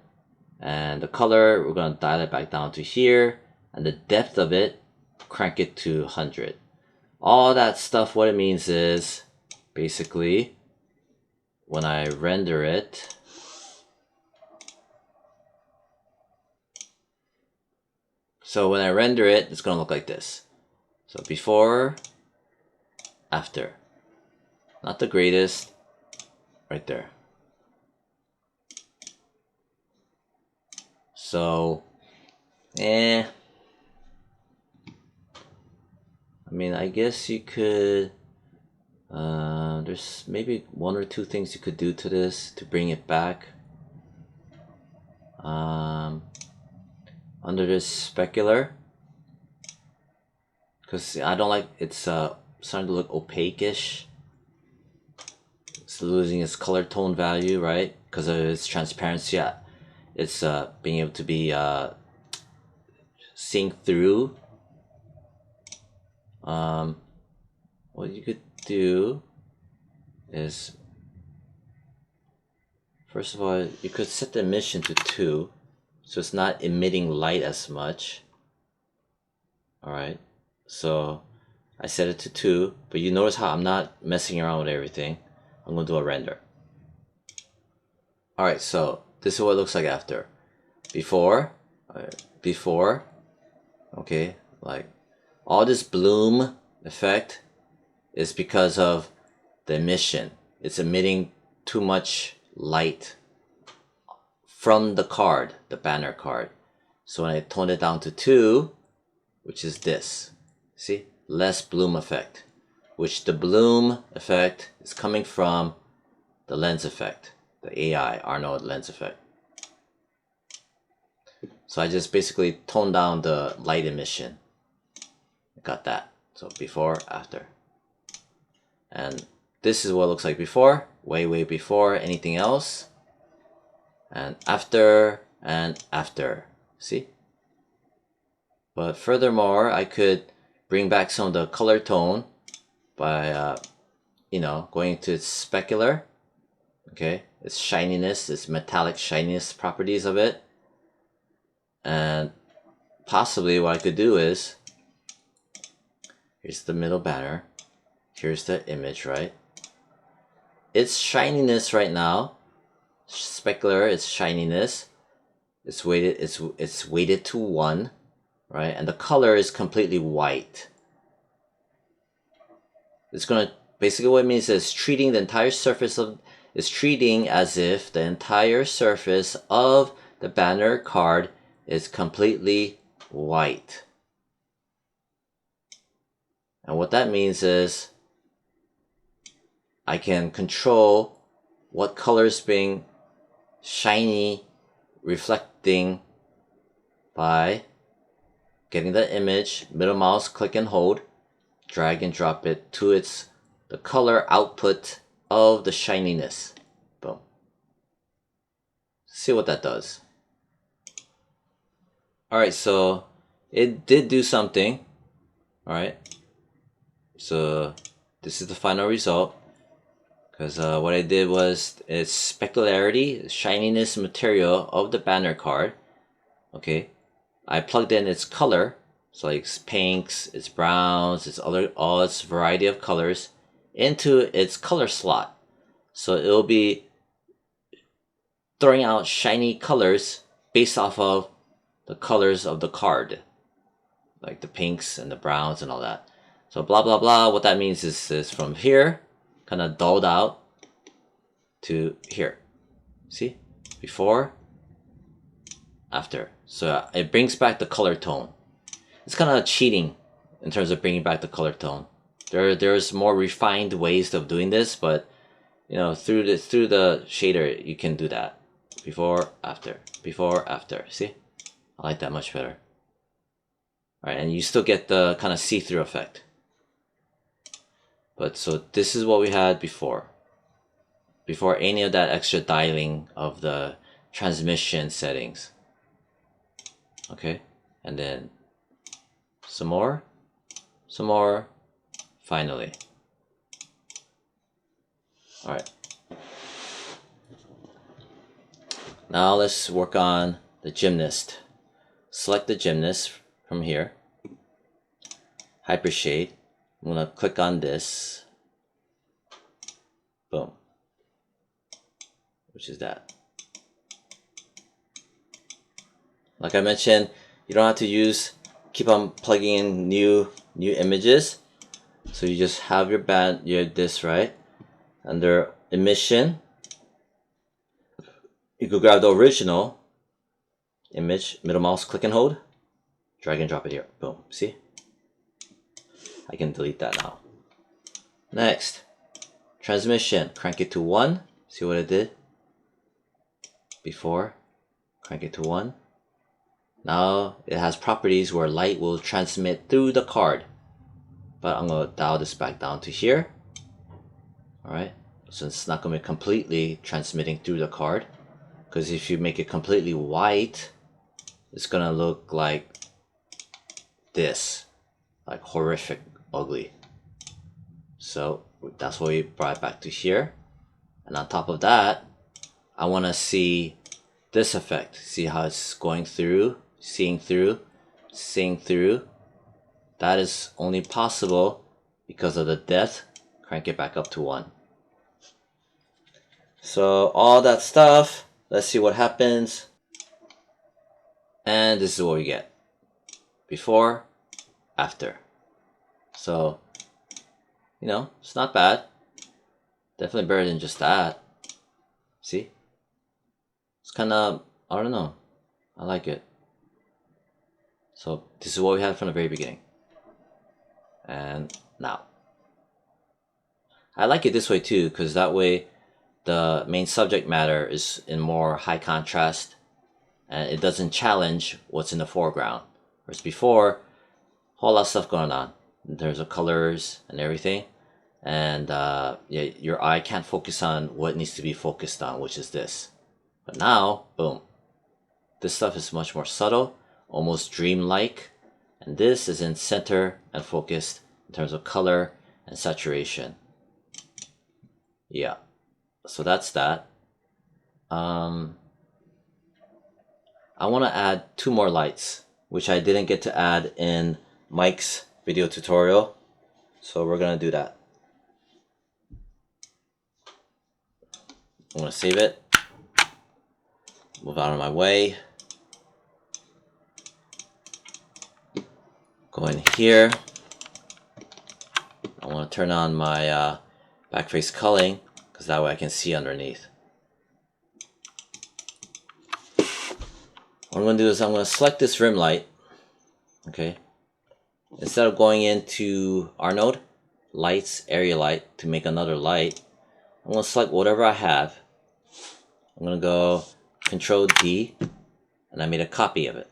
And the color, we're gonna dial it back down to here, and the depth of it, crank it to 100. All that stuff, what it means is basically when I render it, so when I render it, it's gonna look like this. So before, after. Not the greatest, right there. So, I mean, I guess you could, there's maybe 1 or 2 things you could do to this to bring it back. Under this specular, because I don't like it's starting to look opaque-ish. It's losing its color tone value, right? Because of its transparency. It's being able to be seeing through. What you could do is, first of all, you could set the emission to 2, so it's not emitting light as much. Alright, so I set it to 2, but you notice how I'm not messing around with everything. I'm going to do a render. Alright, so this is what it looks like after. Before, okay, like all this bloom effect is because of the emission. It's emitting too much light from the card, the banner card. So when I tone it down to 2, which is this, see, less bloom effect, which the bloom effect is coming from the lens effect, the AI Arnold lens effect. So I just basically toned down the light emission. Got that. So before, after. And this is what it looks like before, way before anything else. And after, see? But furthermore, I could bring back some of the color tone by, you know, going to its specular, okay? Its shininess, its metallic shininess properties of it. And possibly what I could do is, here's the middle banner, here's the image, right? Its shininess right now, specular, its shininess, it's weighted to 1, right? And the color is completely white. It's gonna, basically what it means is treating the entire surface of, it's treating as if the entire surface of the banner card is completely white. And what that means is I can control what color is being shiny, reflecting by getting the image, middle mouse, click and hold, drag and drop it to the color output of the shininess. Boom. See what that does. Alright, so it did do something. Alright. So this is the final result. Because what I did was its specularity, shininess material of the banner card. Okay. I plugged in its color. So like its pinks, its browns, all its variety of colors into its color slot. So it'll be throwing out shiny colors based off of the colors of the card, like the pinks and the browns and all that. So blah blah blah, what that means is from here, kind of dulled out to here. See? Before, after. So it brings back the color tone. It's kind of cheating in terms of bringing back the color tone. There's more refined ways of doing this, but you know, through the shader you can do that. Before, after. Before, after. See? I like that much better. Alright, and you still get the kind of see-through effect. But so this is what we had before. Before any of that extra dialing of the transmission settings. Okay, and then some more, finally. Alright. Now let's work on the gymnast. Select the gymnast from here. Hypershade. I'm gonna click on this. Boom. Which is that. Like I mentioned, you don't have to keep on plugging in new images. So you just have your this, right? Under emission, you could grab the original image, middle mouse, click and hold, drag and drop it here. Boom. See? I can delete that now. Next, transmission, crank it to 1. See what it did? Before, crank it to 1. Now it has properties where light will transmit through the card. but I'm gonna dial this back down to here. Alright, so it's not gonna be completely transmitting through the card, because if you make it completely white, it's gonna look like this, like horrific, ugly. So that's why we brought it back to here. And on top of that, I want to see this effect. See how it's going through, seeing through. That is only possible because of the depth. Crank it back up to 1. So all that stuff, let's see what happens. And this is what we get. Before, after. So, you know, it's not bad. Definitely better than just that. See? It's kind of, I don't know. I like it. So this is what we had from the very beginning. And now. I like it this way too, because that way the main subject matter is in more high contrast and it doesn't challenge what's in the foreground. Whereas before, a whole lot of stuff going on in terms of colors and everything. And yeah, your eye can't focus on what needs to be focused on, which is this. But now, boom. This stuff is much more subtle, almost dreamlike. And this is in center and focused in terms of color and saturation. Yeah, so that's that. I want to add 2 more lights, which I didn't get to add in Mike's video tutorial. So we're going to do that. I'm going to save it. Move out of my way. Go in here. I want to turn on my back face culling, because that way I can see underneath. What I'm going to do is I'm going to select this rim light. Okay. Instead of going into Arnold Lights, Area Light to make another light, I'm going to select whatever I have. I'm going to go Control D, and I made a copy of it.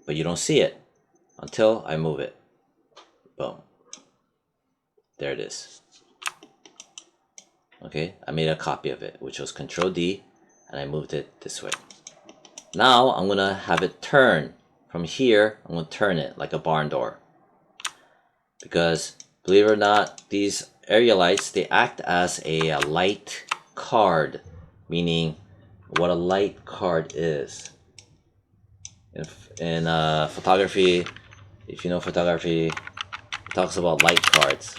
But you don't see it until I move it. Boom. There it is. Okay, I made a copy of it, which was Control D, and I moved it this way. Now I'm going to have it turn. From here, I'm going to turn it like a barn door. Because, believe it or not, these area lights, they act as a light card. Meaning, what a light card is. In photography, if you know photography, it talks about light cards,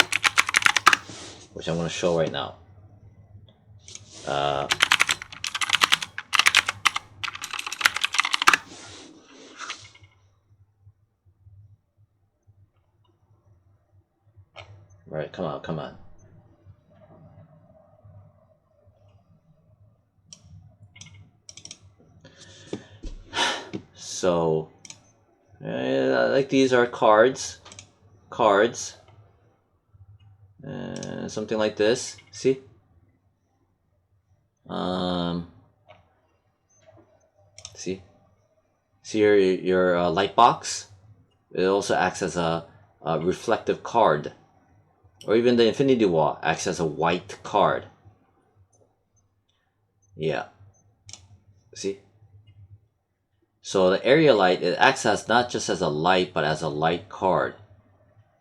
which I'm going to show right now. Right, come on, come on. So, like these are cards, something like this. See, see your light box. It also acts as a reflective card, or even the infinity wall acts as a white card. Yeah. See. So the area light, it acts as not just as a light, but as a light card.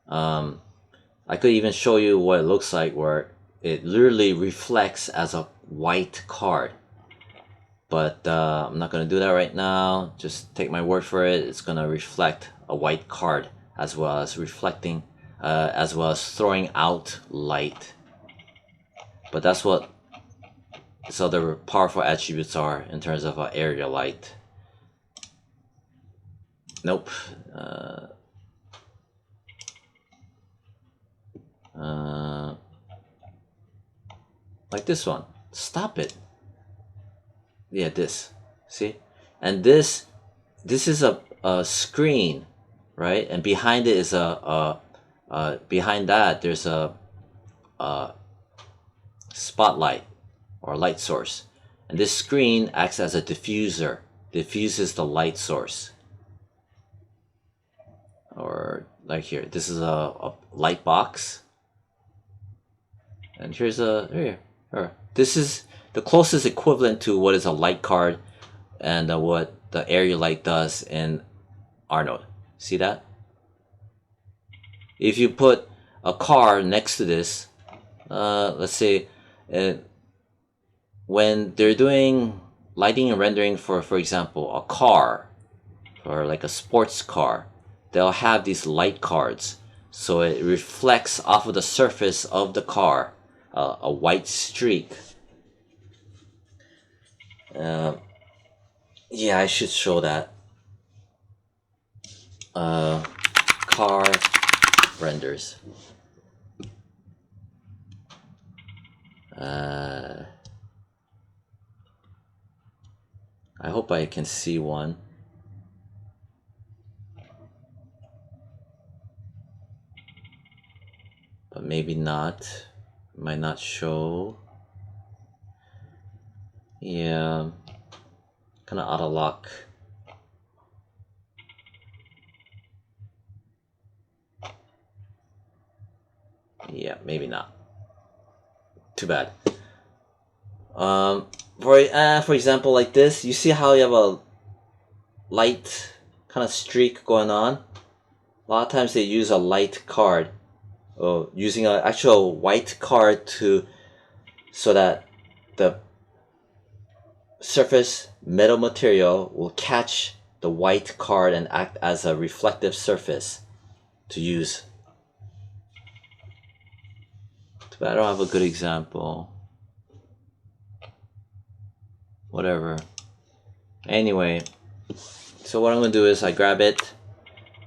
I could even show you what it looks like, where it literally reflects as a white card. But I'm not going to do that right now. Just take my word for it. It's going to reflect a white card, as well as reflecting, as well as throwing out light. But that's what its other powerful attributes are in terms of area light. Nope. Like this one. Stop it. Yeah, this. See? And this is a screen, right? And behind it is behind that there's a spotlight or light source. And this screen acts as a diffuser. Diffuses the light source. or like here, this is a light box, and here's a here. This is the closest equivalent to what is a light card and what the area light does in Arnold. See that? If you put a car next to this, let's say when they're doing lighting and rendering for example, a car or like a sports car, they'll have these light cards, so it reflects off of the surface of the car a white streak. Yeah, I should show that. Car renders. I hope I can see one. But maybe not. Might not show. Yeah. Kind of out of luck. Yeah, maybe not. Too bad. For example, like this, you see how you have a light kind of streak going on? A lot of times they use a light card, or using an actual white card so that the surface metal material will catch the white card and act as a reflective surface to use. But I don't have a good example. Whatever. Anyway, so what I'm going to do is I grab it,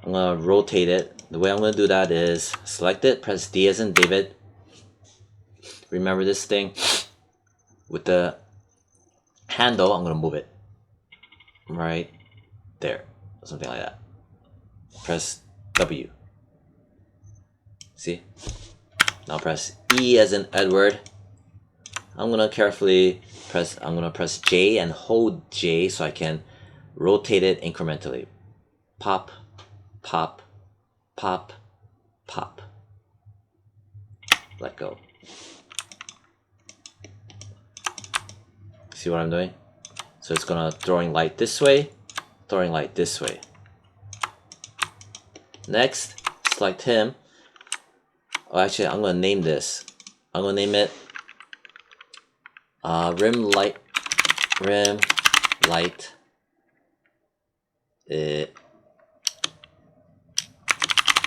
I'm going to rotate it. The way I'm going to do that is select it, press D as in David. Remember this thing? With the handle, I'm going to move it right there, something like that. Press W. See? Now press E as in Edward. I'm going to carefully press J and hold J so I can rotate it incrementally. Pop, pop, pop, pop. Let go. See what I'm doing? So it's gonna throwing light this way, throwing light this way. Next, select him. Oh, actually, I'm gonna name this. I'm gonna name it RIMLIGHT. RIMLIGHT.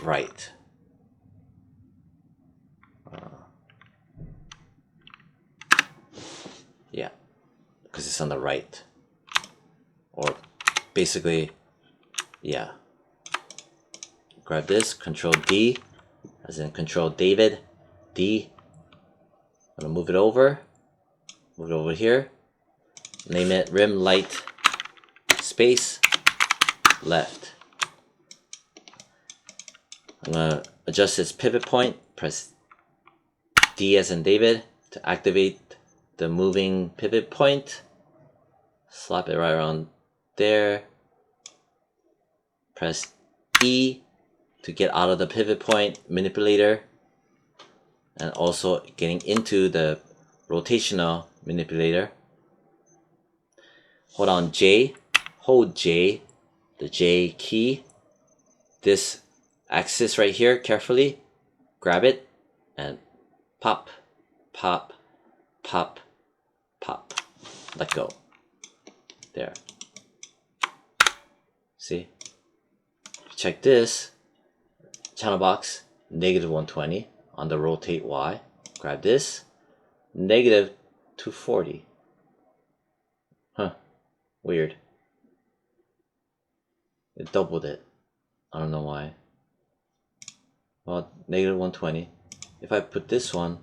Right. Yeah, because it's on the right. Or basically, yeah. Grab this, Control D, as in Control David, D. I'm gonna move it over here. Name it RIMLIGHT space left. I'm gonna adjust its pivot point. Press D as in David to activate the moving pivot point. Slap it right around there. Press E to get out of the pivot point manipulator, and also getting into the rotational manipulator. Hold on J, hold J, the J key, this axis right here, carefully grab it and pop, pop, pop, pop. Let go. There. See? Check this. Channel box, -120 on the rotate Y. Grab this, -240. Huh. Weird. It doubled it. I don't know why. Well, -120. If I put this one,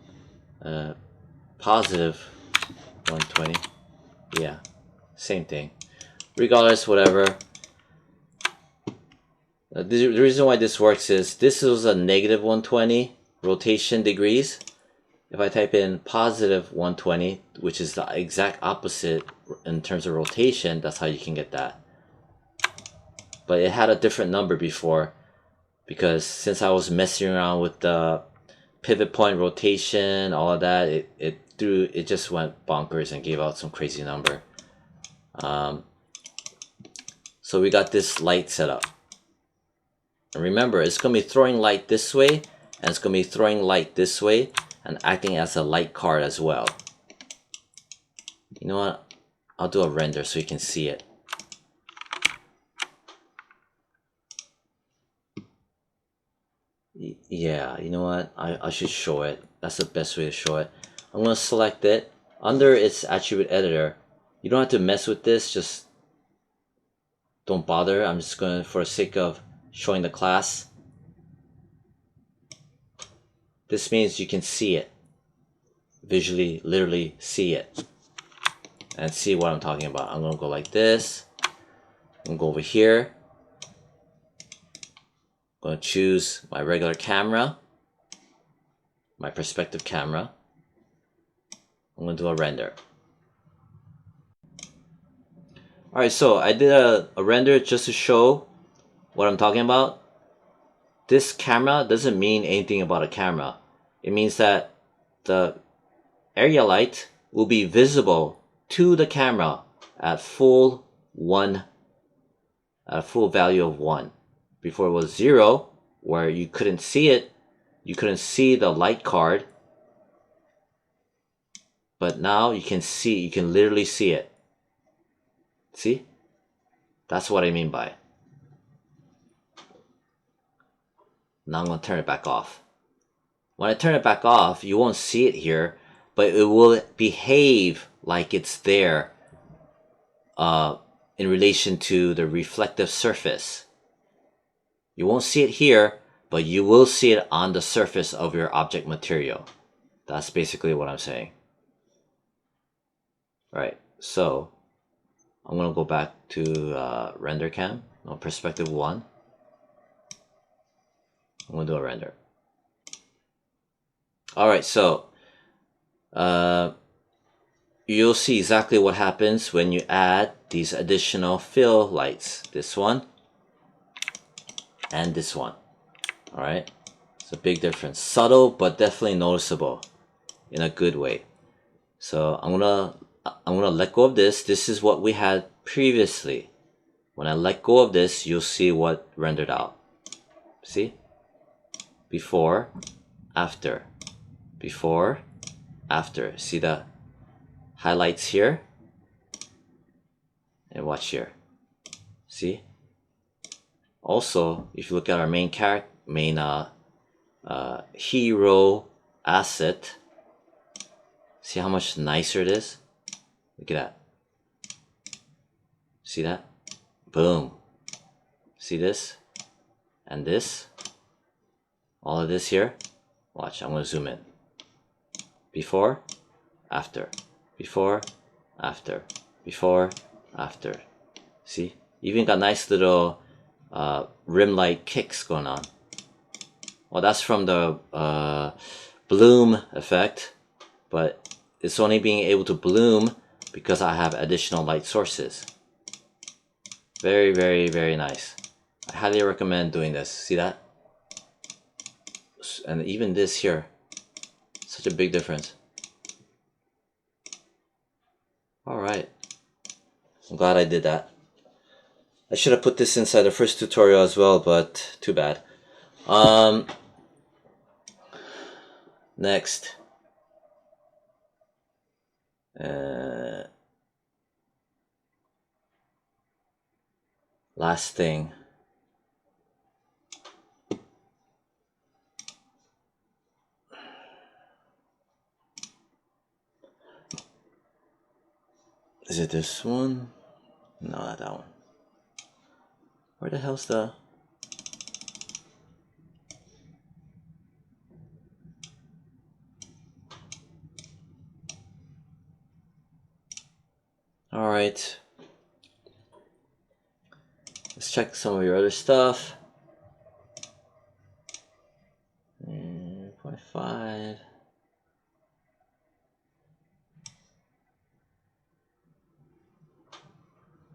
+120. Yeah, same thing. Regardless, whatever. The reason why this works is this was a -120 rotation degrees. If I type in +120, which is the exact opposite in terms of rotation, that's how you can get that. But it had a different number before. because since I was messing around with the pivot point rotation, all of that, it just went bonkers and gave out some crazy number. So we got this light set up. And remember, it's going to be throwing light this way, and it's going to be throwing light this way, and acting as a light card as well. You know what? I'll do a render so you can see it. Yeah, you know what? I should show it. That's the best way to show it. I'm going to select it. Under its attribute editor, you don't have to mess with this, just don't bother. I'm just going to, for the sake of showing the class. This means you can see it. Visually, literally see it. And see what I'm talking about. I'm going to go like this. I'm going to go over here. I'm going to choose my regular camera. My perspective camera. I'm going to do a render. Alright, so I did a render just to show what I'm talking about. This camera doesn't mean anything about a camera. It means that the area light will be visible to the camera at full value of 1. Before it was 0, where you couldn't see it, you couldn't see the light card. But now you can see, you can literally see it. See? That's what I mean by. Now I'm going to turn it back off. When I turn it back off, you won't see it here, but it will behave like it's there in relation to the reflective surface. You won't see it here, but you will see it on the surface of your object material. That's basically what I'm saying. Right, so I'm going to go back to render cam, perspective 1. I'm going to do a render. Alright, so you'll see exactly what happens when you add these additional fill lights. This one and this one. Alright, it's a big difference. Subtle, but definitely noticeable in a good way. So I'm gonna let go of this. This is what we had previously. When I let go of this, you'll see what rendered out. See? Before, after. Before, after. See the highlights here? And watch here. See? Also, if you look at our main hero asset, see how much nicer it is? Look at that. See that? Boom. See this? And this? All of this here? Watch, I'm going to zoom in. Before, after. Before, after. Before, after. See? Even got nice little rim light kicks going on. Well, that's from the bloom effect, but it's only being able to bloom because I have additional light sources. Very, very, very nice. I highly recommend doing this. See that? And even this here, such a big difference. Alright, I'm glad I did that. I should have put this inside the first tutorial as well, but too bad. Next. Last thing. Is it this one? No, not that one. Where the hell's the... Alright. Let's check some of your other stuff. 0.5.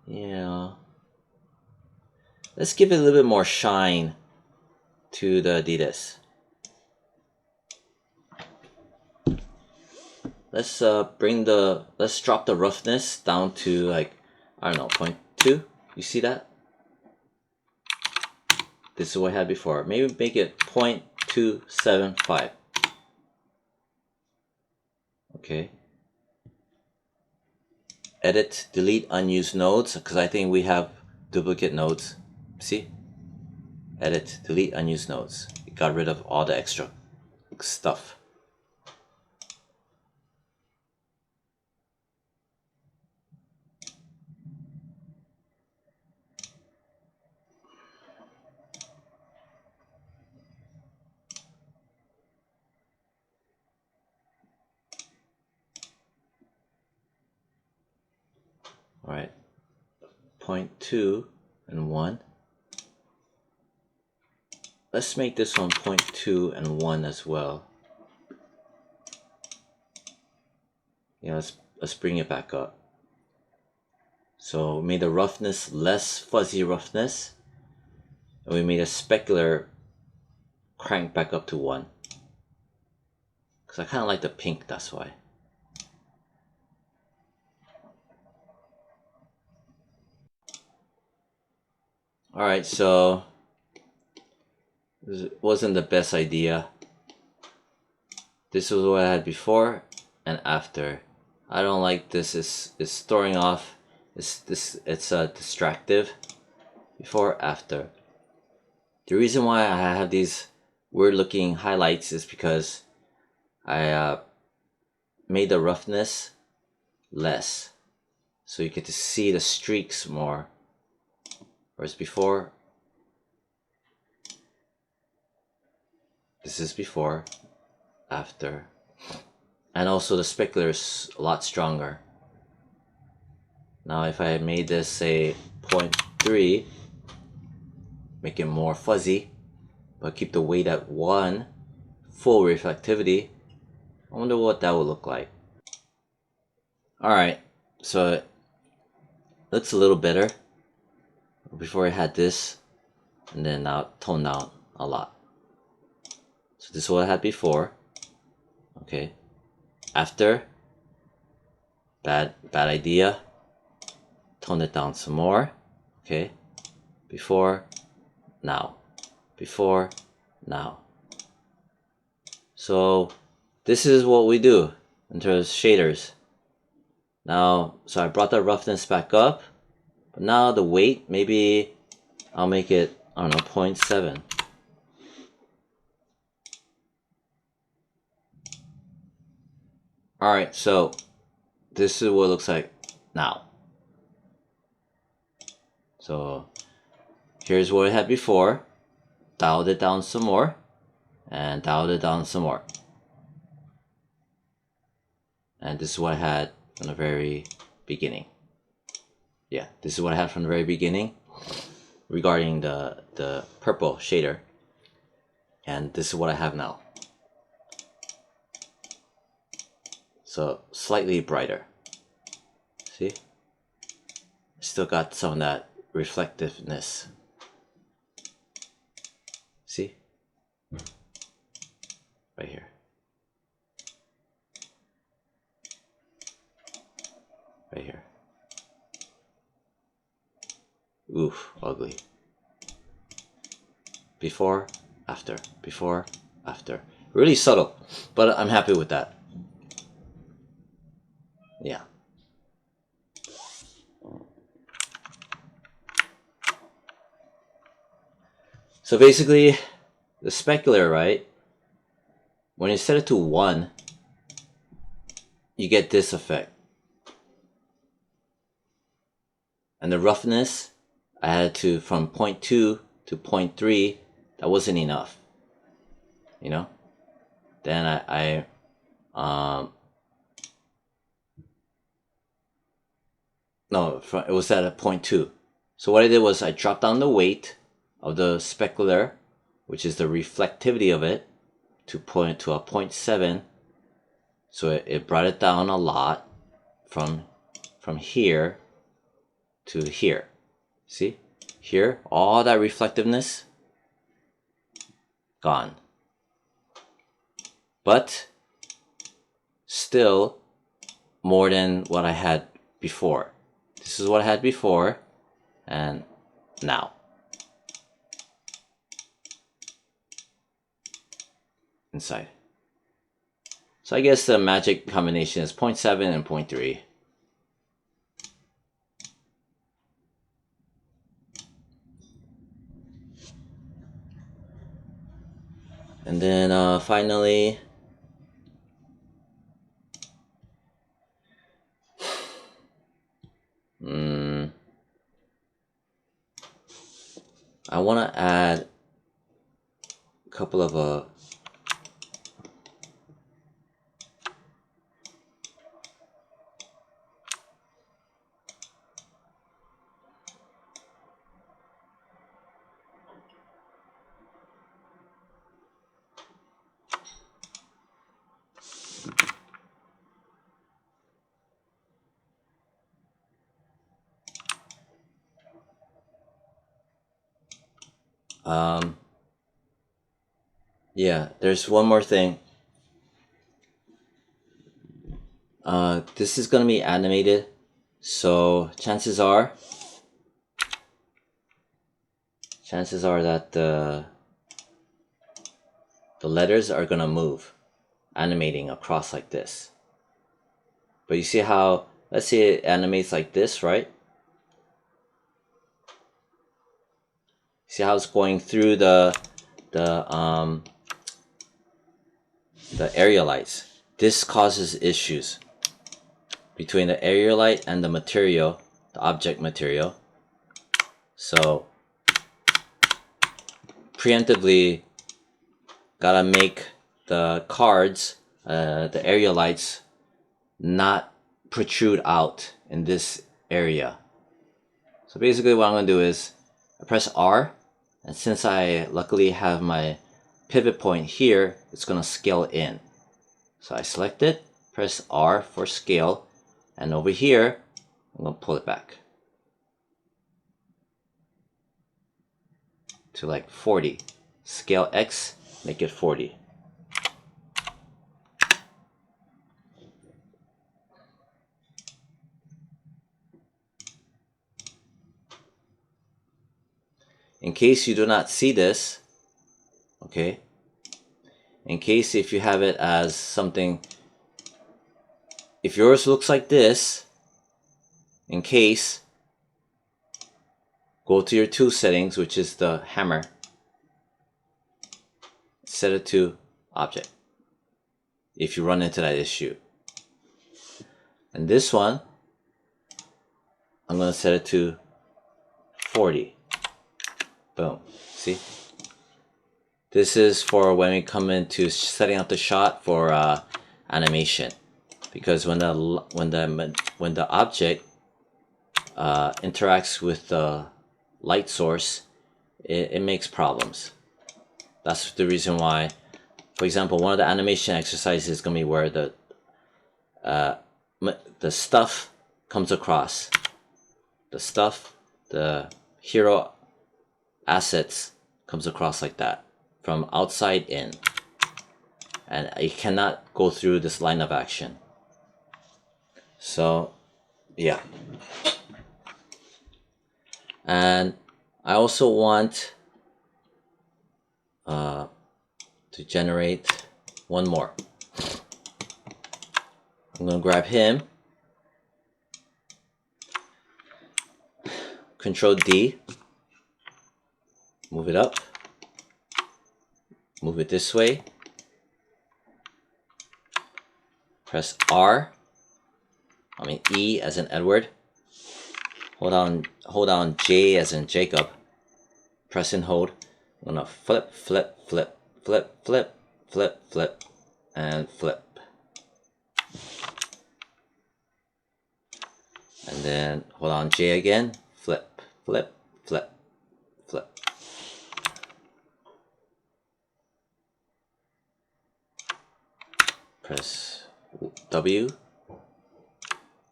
Yeah. Let's give it a little bit more shine. to the Adidas. Let's drop the roughness down to like, I don't know, 0.2. You see that? This is what I had before. Maybe make it 0.275. Okay. Edit, delete unused nodes, because I think we have duplicate nodes. See? Edit, delete unused nodes. It got rid of all the extra stuff. Alright, 0.2 and 1. Let's make this one 0.2 and 1 as well. Yeah, let's bring it back up. So we made the roughness less fuzzy roughness, and we made a specular crank back up to 1. Because I kind of like the pink, that's why. Alright, so it wasn't the best idea. This was what I had before and after. I don't like this. It's throwing off. It's distractive. Before, after. The reason why I have these weird looking highlights is because I made the roughness less, so you get to see the streaks more. Whereas before, this is before, after, and also the specular is a lot stronger. Now if I made this say 0.3, make it more fuzzy, but keep the weight at 1, full reflectivity, I wonder what that would look like. Alright, so it looks a little better. Before I had this, and then now toned down a lot. So this is what I had before. Okay. After, bad idea. Tone it down some more. Okay. Before, now. Before, now. So this is what we do in terms of shaders. Now, so I brought the roughness back up. But now the weight, maybe I'll make it, I don't know, 0.7. Alright, so this is what it looks like now. So here's what I had before. Dialed it down some more. And dialed it down some more. And this is what I had from the very beginning. Yeah, this is what I had from the very beginning regarding the purple shader. And this is what I have now. So slightly brighter. See? Still got some of that reflectiveness. See? Right here. Right here. Oof, ugly. Before, after, before, after. Really subtle, but I'm happy with that. Yeah. So basically, the specular, right? When you set it to 1, you get this effect. And the roughness, I had to, from 0.2 to 0.3, that wasn't enough. You know? Then no, it was at a 0.2. So what I did was I dropped down the weight of the specular, which is the reflectivity of it, to a 0.7. So it brought it down a lot from here to here. See? Here, all that reflectiveness gone. But still more than what I had before. This is what I had before and now. Inside. So I guess the magic combination is 0.7 and 0.3. And then finally, I want to add a couple of yeah, there's one more thing. This is gonna be animated, so chances are that the letters are gonna move, animating across like this. But you see how, let's say it animates like this, right? See how it's going through the area lights. This causes issues between the area light and the material, the object material. So preemptively gotta make the cards, the area lights, not protrude out in this area. So basically what I'm gonna do is I press R, and since I luckily have my pivot point here, it's gonna scale in. So I select it, press R for scale, and over here I'm gonna pull it back to like 40. Scale X, make it 40. In case you do not see this, okay, in case if you have it as something, if yours looks like this, in case, go to your tool settings, which is the hammer, set it to object if you run into that issue. And this one, I'm going to set it to 40. Boom. See? This is for when we come into setting up the shot for animation, because when the object interacts with the light source, it makes problems. That's the reason why, for example, one of the animation exercises is going to be where the stuff comes across. The stuff, the hero assets comes across like that, from outside in. And it cannot go through this line of action. So, yeah. And I also want to generate one more. I'm going to grab him, Control D, move it up, move it this way, press E as in Edward, hold on J as in Jacob, press and hold. I'm gonna flip, flip, flip, flip, flip, flip, flip, and flip. And then hold on J again, flip, flip, flip, flip. Press W,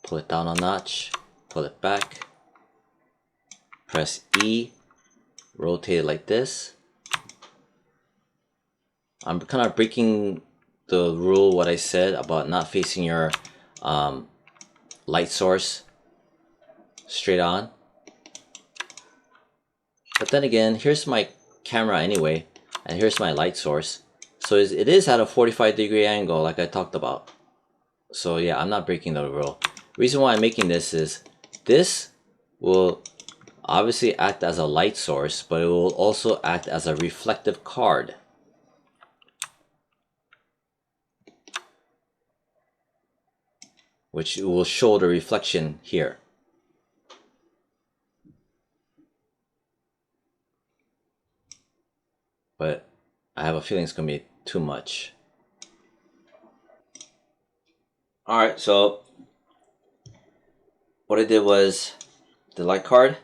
pull it down a notch, pull it back, press E, rotate it like this, I'm kind of breaking the rule, what I said about not facing your light source straight on. But then again, here's my camera anyway, and here's my light source. So it is at a 45-degree angle like I talked about. So yeah, I'm not breaking the rule. Reason why I'm making this is this will obviously act as a light source, but it will also act as a reflective card. Which will show the reflection here. But I have a feeling it's going to be too much. Alright, so what I did was the light card,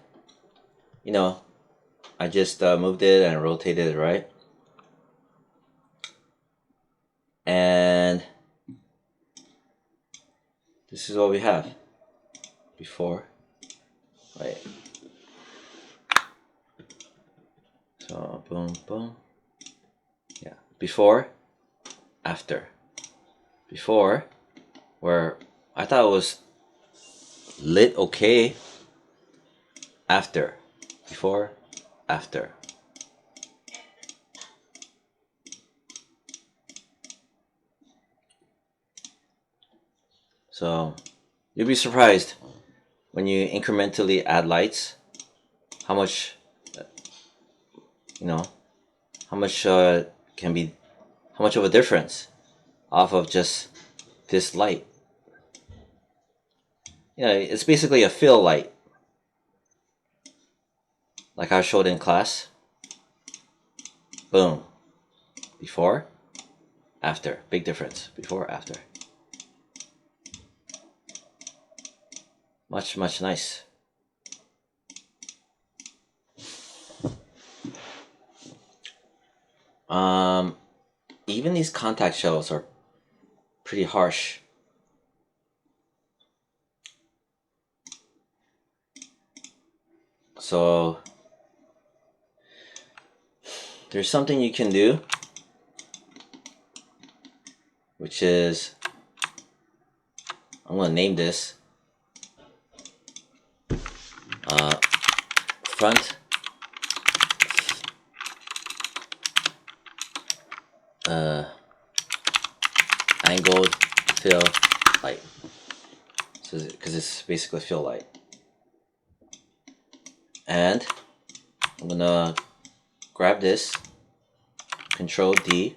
you know, I just moved it and rotated it, right? And this is what we have before, right? So boom, boom. Yeah, before, after. Before, where I thought it was lit okay. After, before, after. So you'll be surprised when you incrementally add lights, how much, you know, how much can be, how much of a difference off of just this light. You know, it's basically a fill light, like I showed in class. Boom. Before, after. Big difference. Before, after. Much, much nice. Even these contact shells are pretty harsh. So there's something you can do, which is, I'm going to name this front angled fill light. So because it's basically fill light. And I'm gonna grab this, Control D,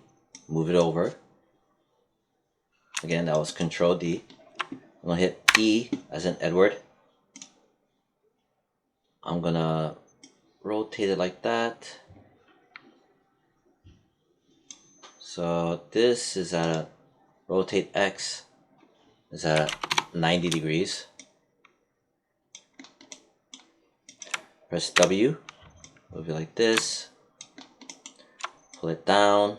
move it over. Again, that was Control D. I'm gonna hit E as in Edward. I'm gonna rotate it like that. So this is at a rotate X is at 90 degrees. Press W, move it like this, pull it down,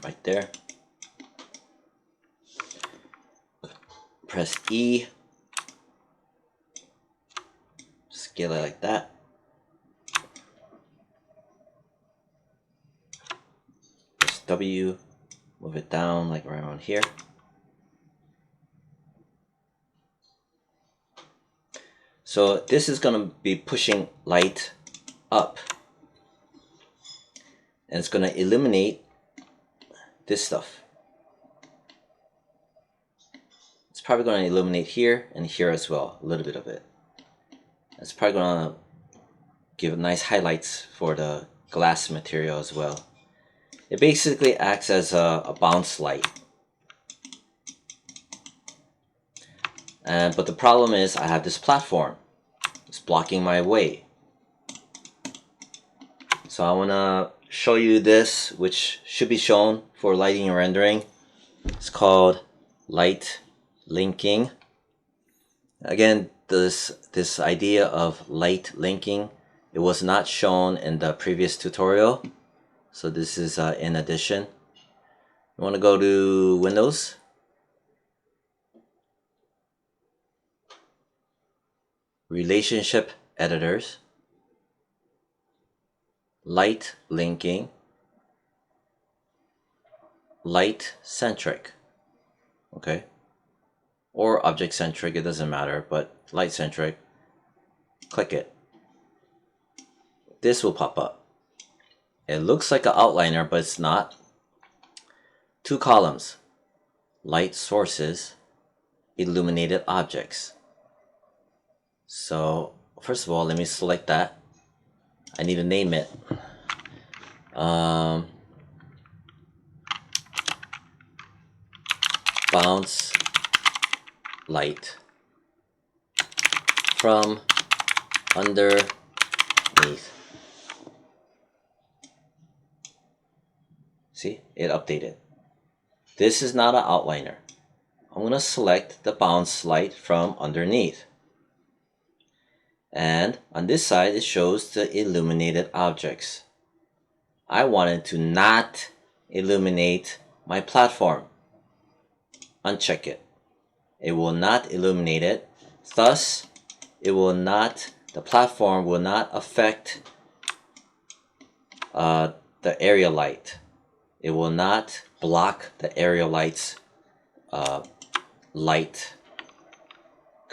right there. Press E, scale it like that. Press W, move it down like right around here. So this is going to be pushing light up. And it's going to eliminate this stuff. It's probably going to illuminate here and here as well, a little bit of it. It's probably going to give nice highlights for the glass material as well. It basically acts as a bounce light. But the problem is I have this platform. It's blocking my way. So I want to show you this, which should be shown for lighting and rendering. It's called light linking. Again, this idea of light linking, it was not shown in the previous tutorial. So this is in addition. You want to go to Windows. Relationship editors. light linking, light centric, okay? Or object centric, it doesn't matter, but light centric, click it. This will pop up. It looks like an outliner, but it's not. 2 columns, light sources, illuminated objects. So first of all, let me select that. I need to name it. Bounce light from underneath. See, it updated. This is not an outliner. I'm going to select the bounce light from underneath. And on this side, it shows the illuminated objects. I wanted to not illuminate my platform. Uncheck it. It will not illuminate it. Thus, the platform will not affect the area light. It will not block the area light's light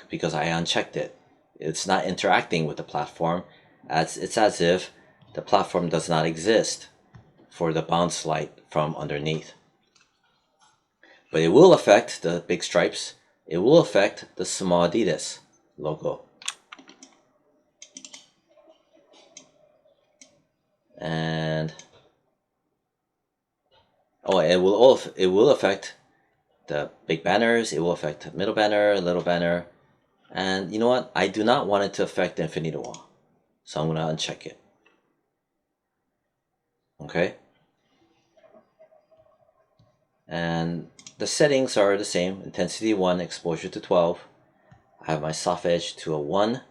because I unchecked it. It's not interacting with the platform. It's as if the platform does not exist for the bounce light from underneath. But it will affect the big stripes. It will affect the small Adidas logo. And it will affect the big banners. It will affect the middle banner, little banner. And you know what? I do not want it to affect the infinity wall. So I'm going to uncheck it. Okay. And the settings are the same. Intensity 1, exposure to 12. I have my soft edge to a 1,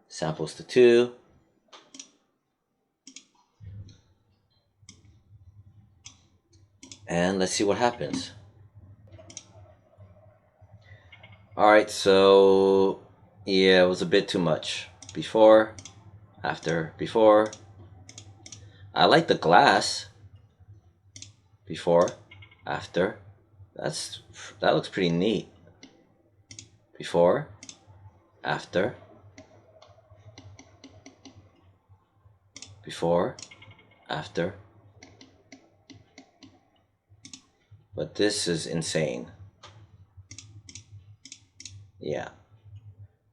samples to 2. And let's see what happens. Alright, so yeah, it was a bit too much. Before, after, before. I like the glass. Before, after. That looks pretty neat. Before, after. Before, after. But this is insane. Yeah.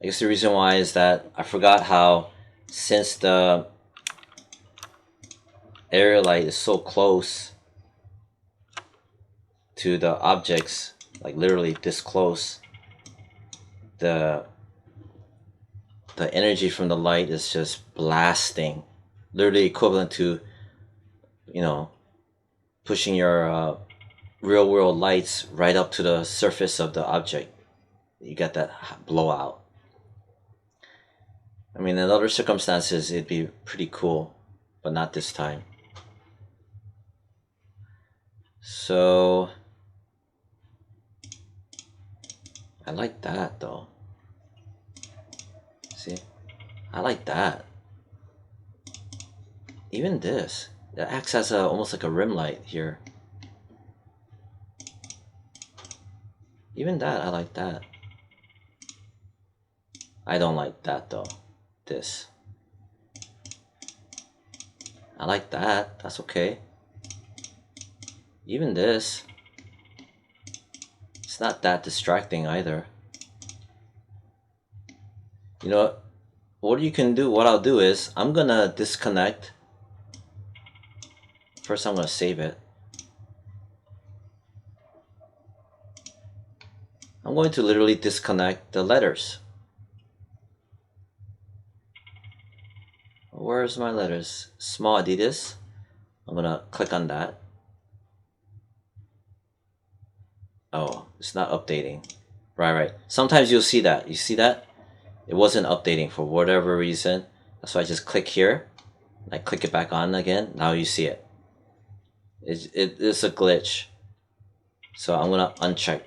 I guess the reason why is that I forgot how, since the area light is so close to the objects, like literally this close, the energy from the light is just blasting, literally equivalent to, you know, pushing your real world lights right up to the surface of the object. You get that blowout. I mean, in other circumstances it'd be pretty cool, but not this time. So I like that though. See, I like that. Even this, it acts as almost like a rim light here. Even that, I like that. I don't like that though. This. I like that. That's okay. Even this. It's not that distracting either. You know what you can do? What I'll do is I'm gonna disconnect. First, I'm gonna save it. I'm going to literally disconnect the letters. Where's my letters? Small Adidas. I'm gonna click on that. Oh, it's not updating. Right. Sometimes you'll see that. You see that? It wasn't updating for whatever reason. That's why I just click here. I click it back on again. Now you see it. It's a glitch. So I'm gonna uncheck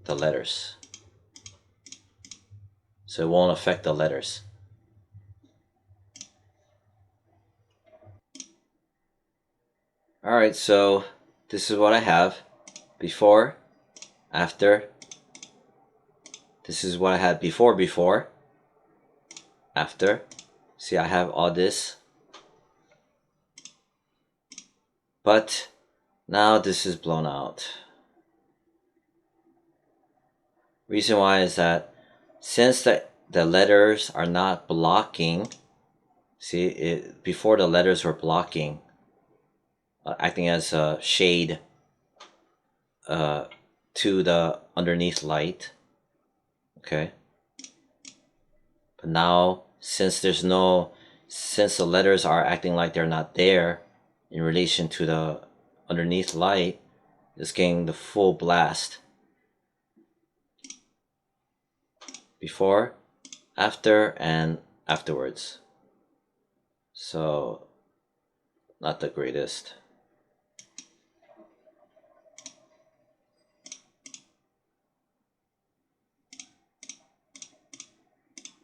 the letters. So it won't affect the letters. Alright, so this is what I have before, after. This is what I had before, after. See, I have all this. But now this is blown out. Reason why is that since the letters are not blocking, see, before the letters were blocking, acting as a shade to the underneath light. Okay. But now, since the letters are acting like they're not there in relation to the underneath light, it's getting the full blast. Before, after, and afterwards. So, not the greatest.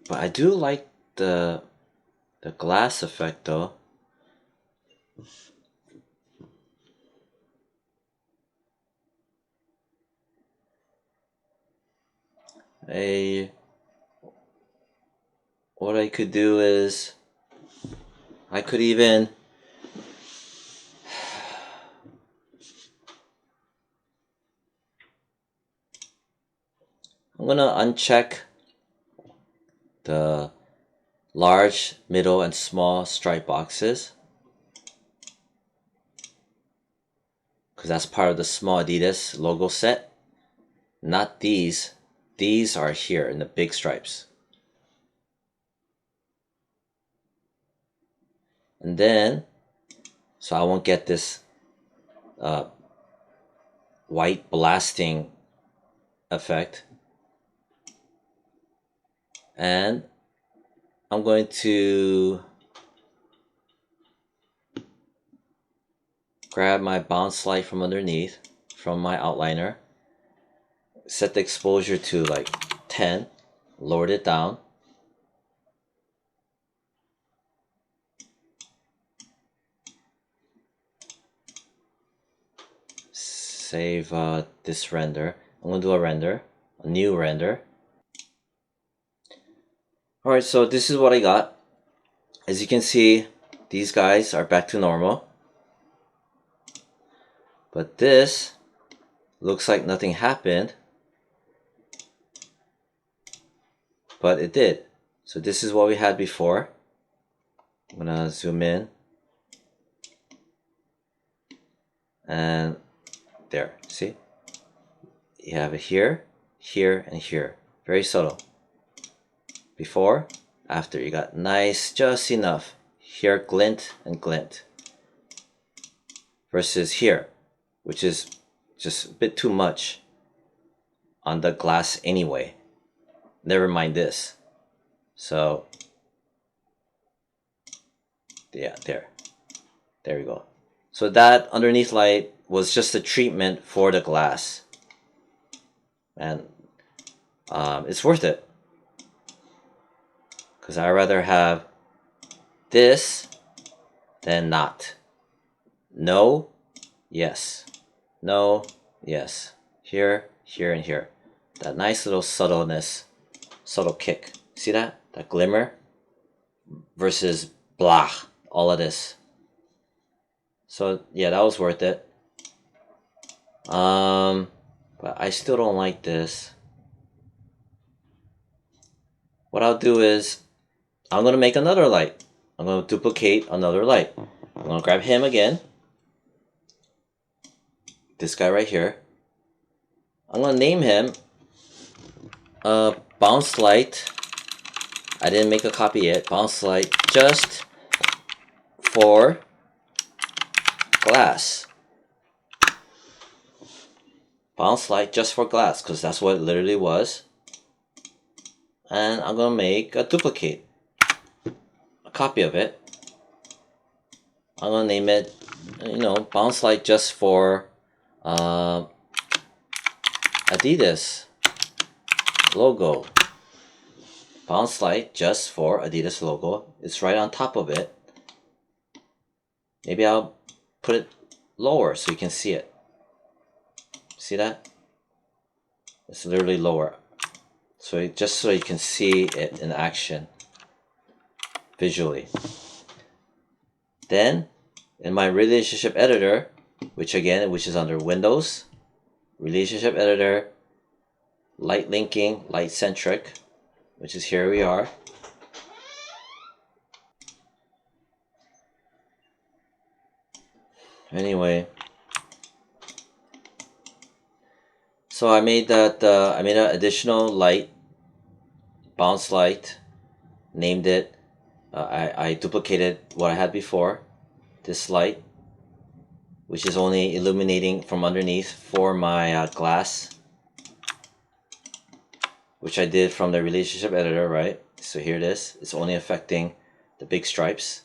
But I do like the glass effect though. What I could do is I could even I'm gonna uncheck the large, middle, and small stripe boxes because that's part of the small Adidas logo set. Not these. These are here in the big stripes. And then, so I won't get this white blasting effect. And I'm going to grab my bounce light from underneath, from my outliner, set the exposure to like 10, lowered it down. Save this render. I'm going to do a new render. Alright, so this is what I got. As you can see, these guys are back to normal. But this looks like nothing happened. But it did. So this is what we had before. I'm gonna zoom in. And there, see? You have it here, here, and here. Very subtle. Before, after, you got nice, just enough. Here, glint and glint. Versus here, which is just a bit too much on the glass anyway. Never mind this. So, yeah, there we go. So that underneath light was just a treatment for the glass. And it's worth it. Because I'd rather have this than not. No, yes. No, yes. Here, here, and here. That nice little subtleness, subtle kick. See that? That glimmer versus blah, all of this. So yeah, that was worth it. But I still don't like this. What I'll do is I'm gonna make another light. I'm gonna duplicate another light. I'm gonna grab him again. This guy right here. I'm gonna name him Bounce Light. I didn't make a copy yet. Bounce Light just for glass. Bounce Light just for glass, because that's what it literally was. And I'm gonna make a duplicate, a copy of it. I'm gonna name it, Bounce Light just for Adidas logo. Bounce Light just for Adidas logo. It's right on top of it. Maybe I'll put it lower so you can see it. See that? It's literally lower. So just so you can see it in action visually. Then in my relationship editor, which is under Windows, relationship editor, light linking, light centric, which is here we are. Anyway, so I made that. I made an additional light, bounce light, named it. I duplicated what I had before. This light, which is only illuminating from underneath for my glass, which I did from the relationship editor, right? So here it is. It's only affecting the big stripes.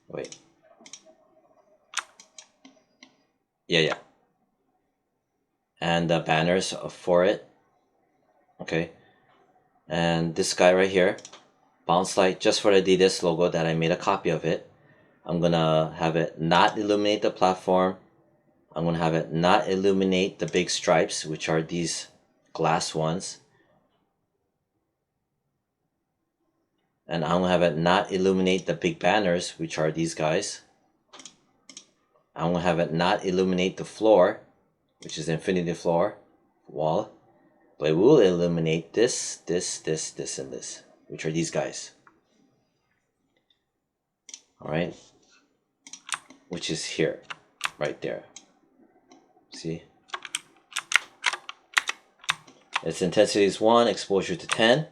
Wait. Yeah. And the banners for it. Okay. And this guy right here, bounce light, just for the Adidas logo that I made a copy of it. I'm gonna have it not illuminate the platform. I'm gonna have it not illuminate the big stripes, which are these glass ones. And I'm gonna have it not illuminate the big banners, which are these guys. I'm gonna have it not illuminate the floor, which is the infinity floor wall, but it will illuminate this, and this, which are these guys. Alright, which is here, right there. See? Its intensity is 1, exposure to 10.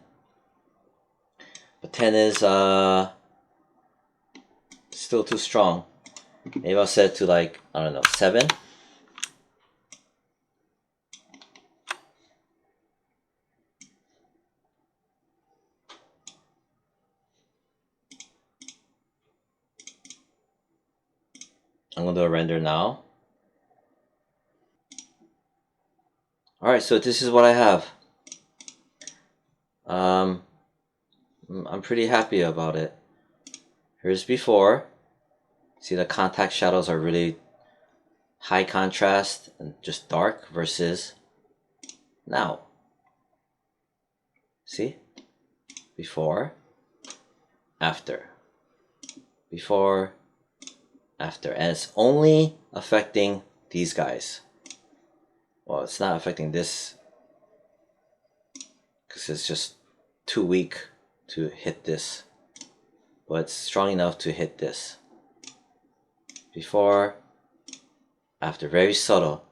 But 10 is still too strong. Maybe I'll set it to like, I don't know, 7. I'm gonna do a render now. Alright, so this is what I have. I'm pretty happy about it. Here's before. See, the contact shadows are really high contrast and just dark versus now. See? Before, after. Before, after. And it's only affecting these guys. Well, it's not affecting this because it's just too weak to hit this. But it's strong enough to hit this. Before, after. Very subtle.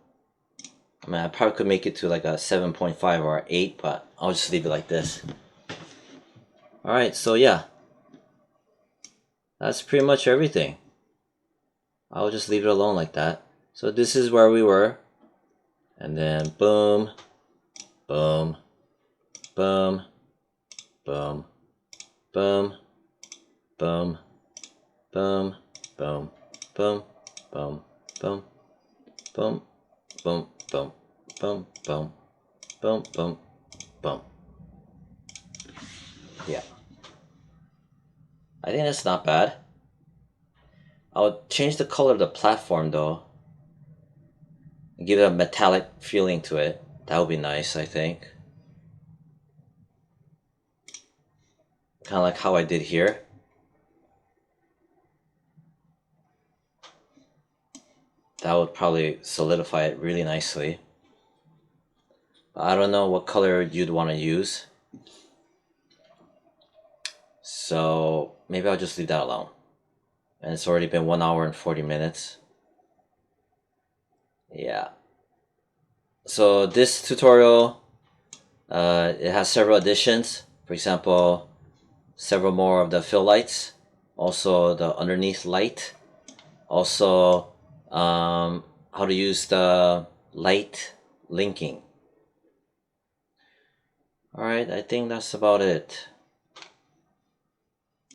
I mean, I probably could make it to like a 7.5 or 8, but I'll just leave it like this. Alright, so yeah. That's pretty much everything. I'll just leave it alone like that. So this is where we were. And then boom, boom, boom, boom, boom, boom, boom, boom, boom, boom, boom, boom, boom, boom, boom, boom, boom, boom, boom. Yeah. I think that's not bad. I'll change the color of the platform though. Give it a metallic feeling to it. That would be nice, I think. Kind of like how I did here. That would probably solidify it really nicely. But I don't know what color you'd want to use. So maybe I'll just leave that alone. And it's already been 1 hour and 40 minutes. Yeah. So this tutorial, it has several additions. For example, several more of the fill lights. Also the underneath light. Also how to use the light linking. Alright, I think that's about it.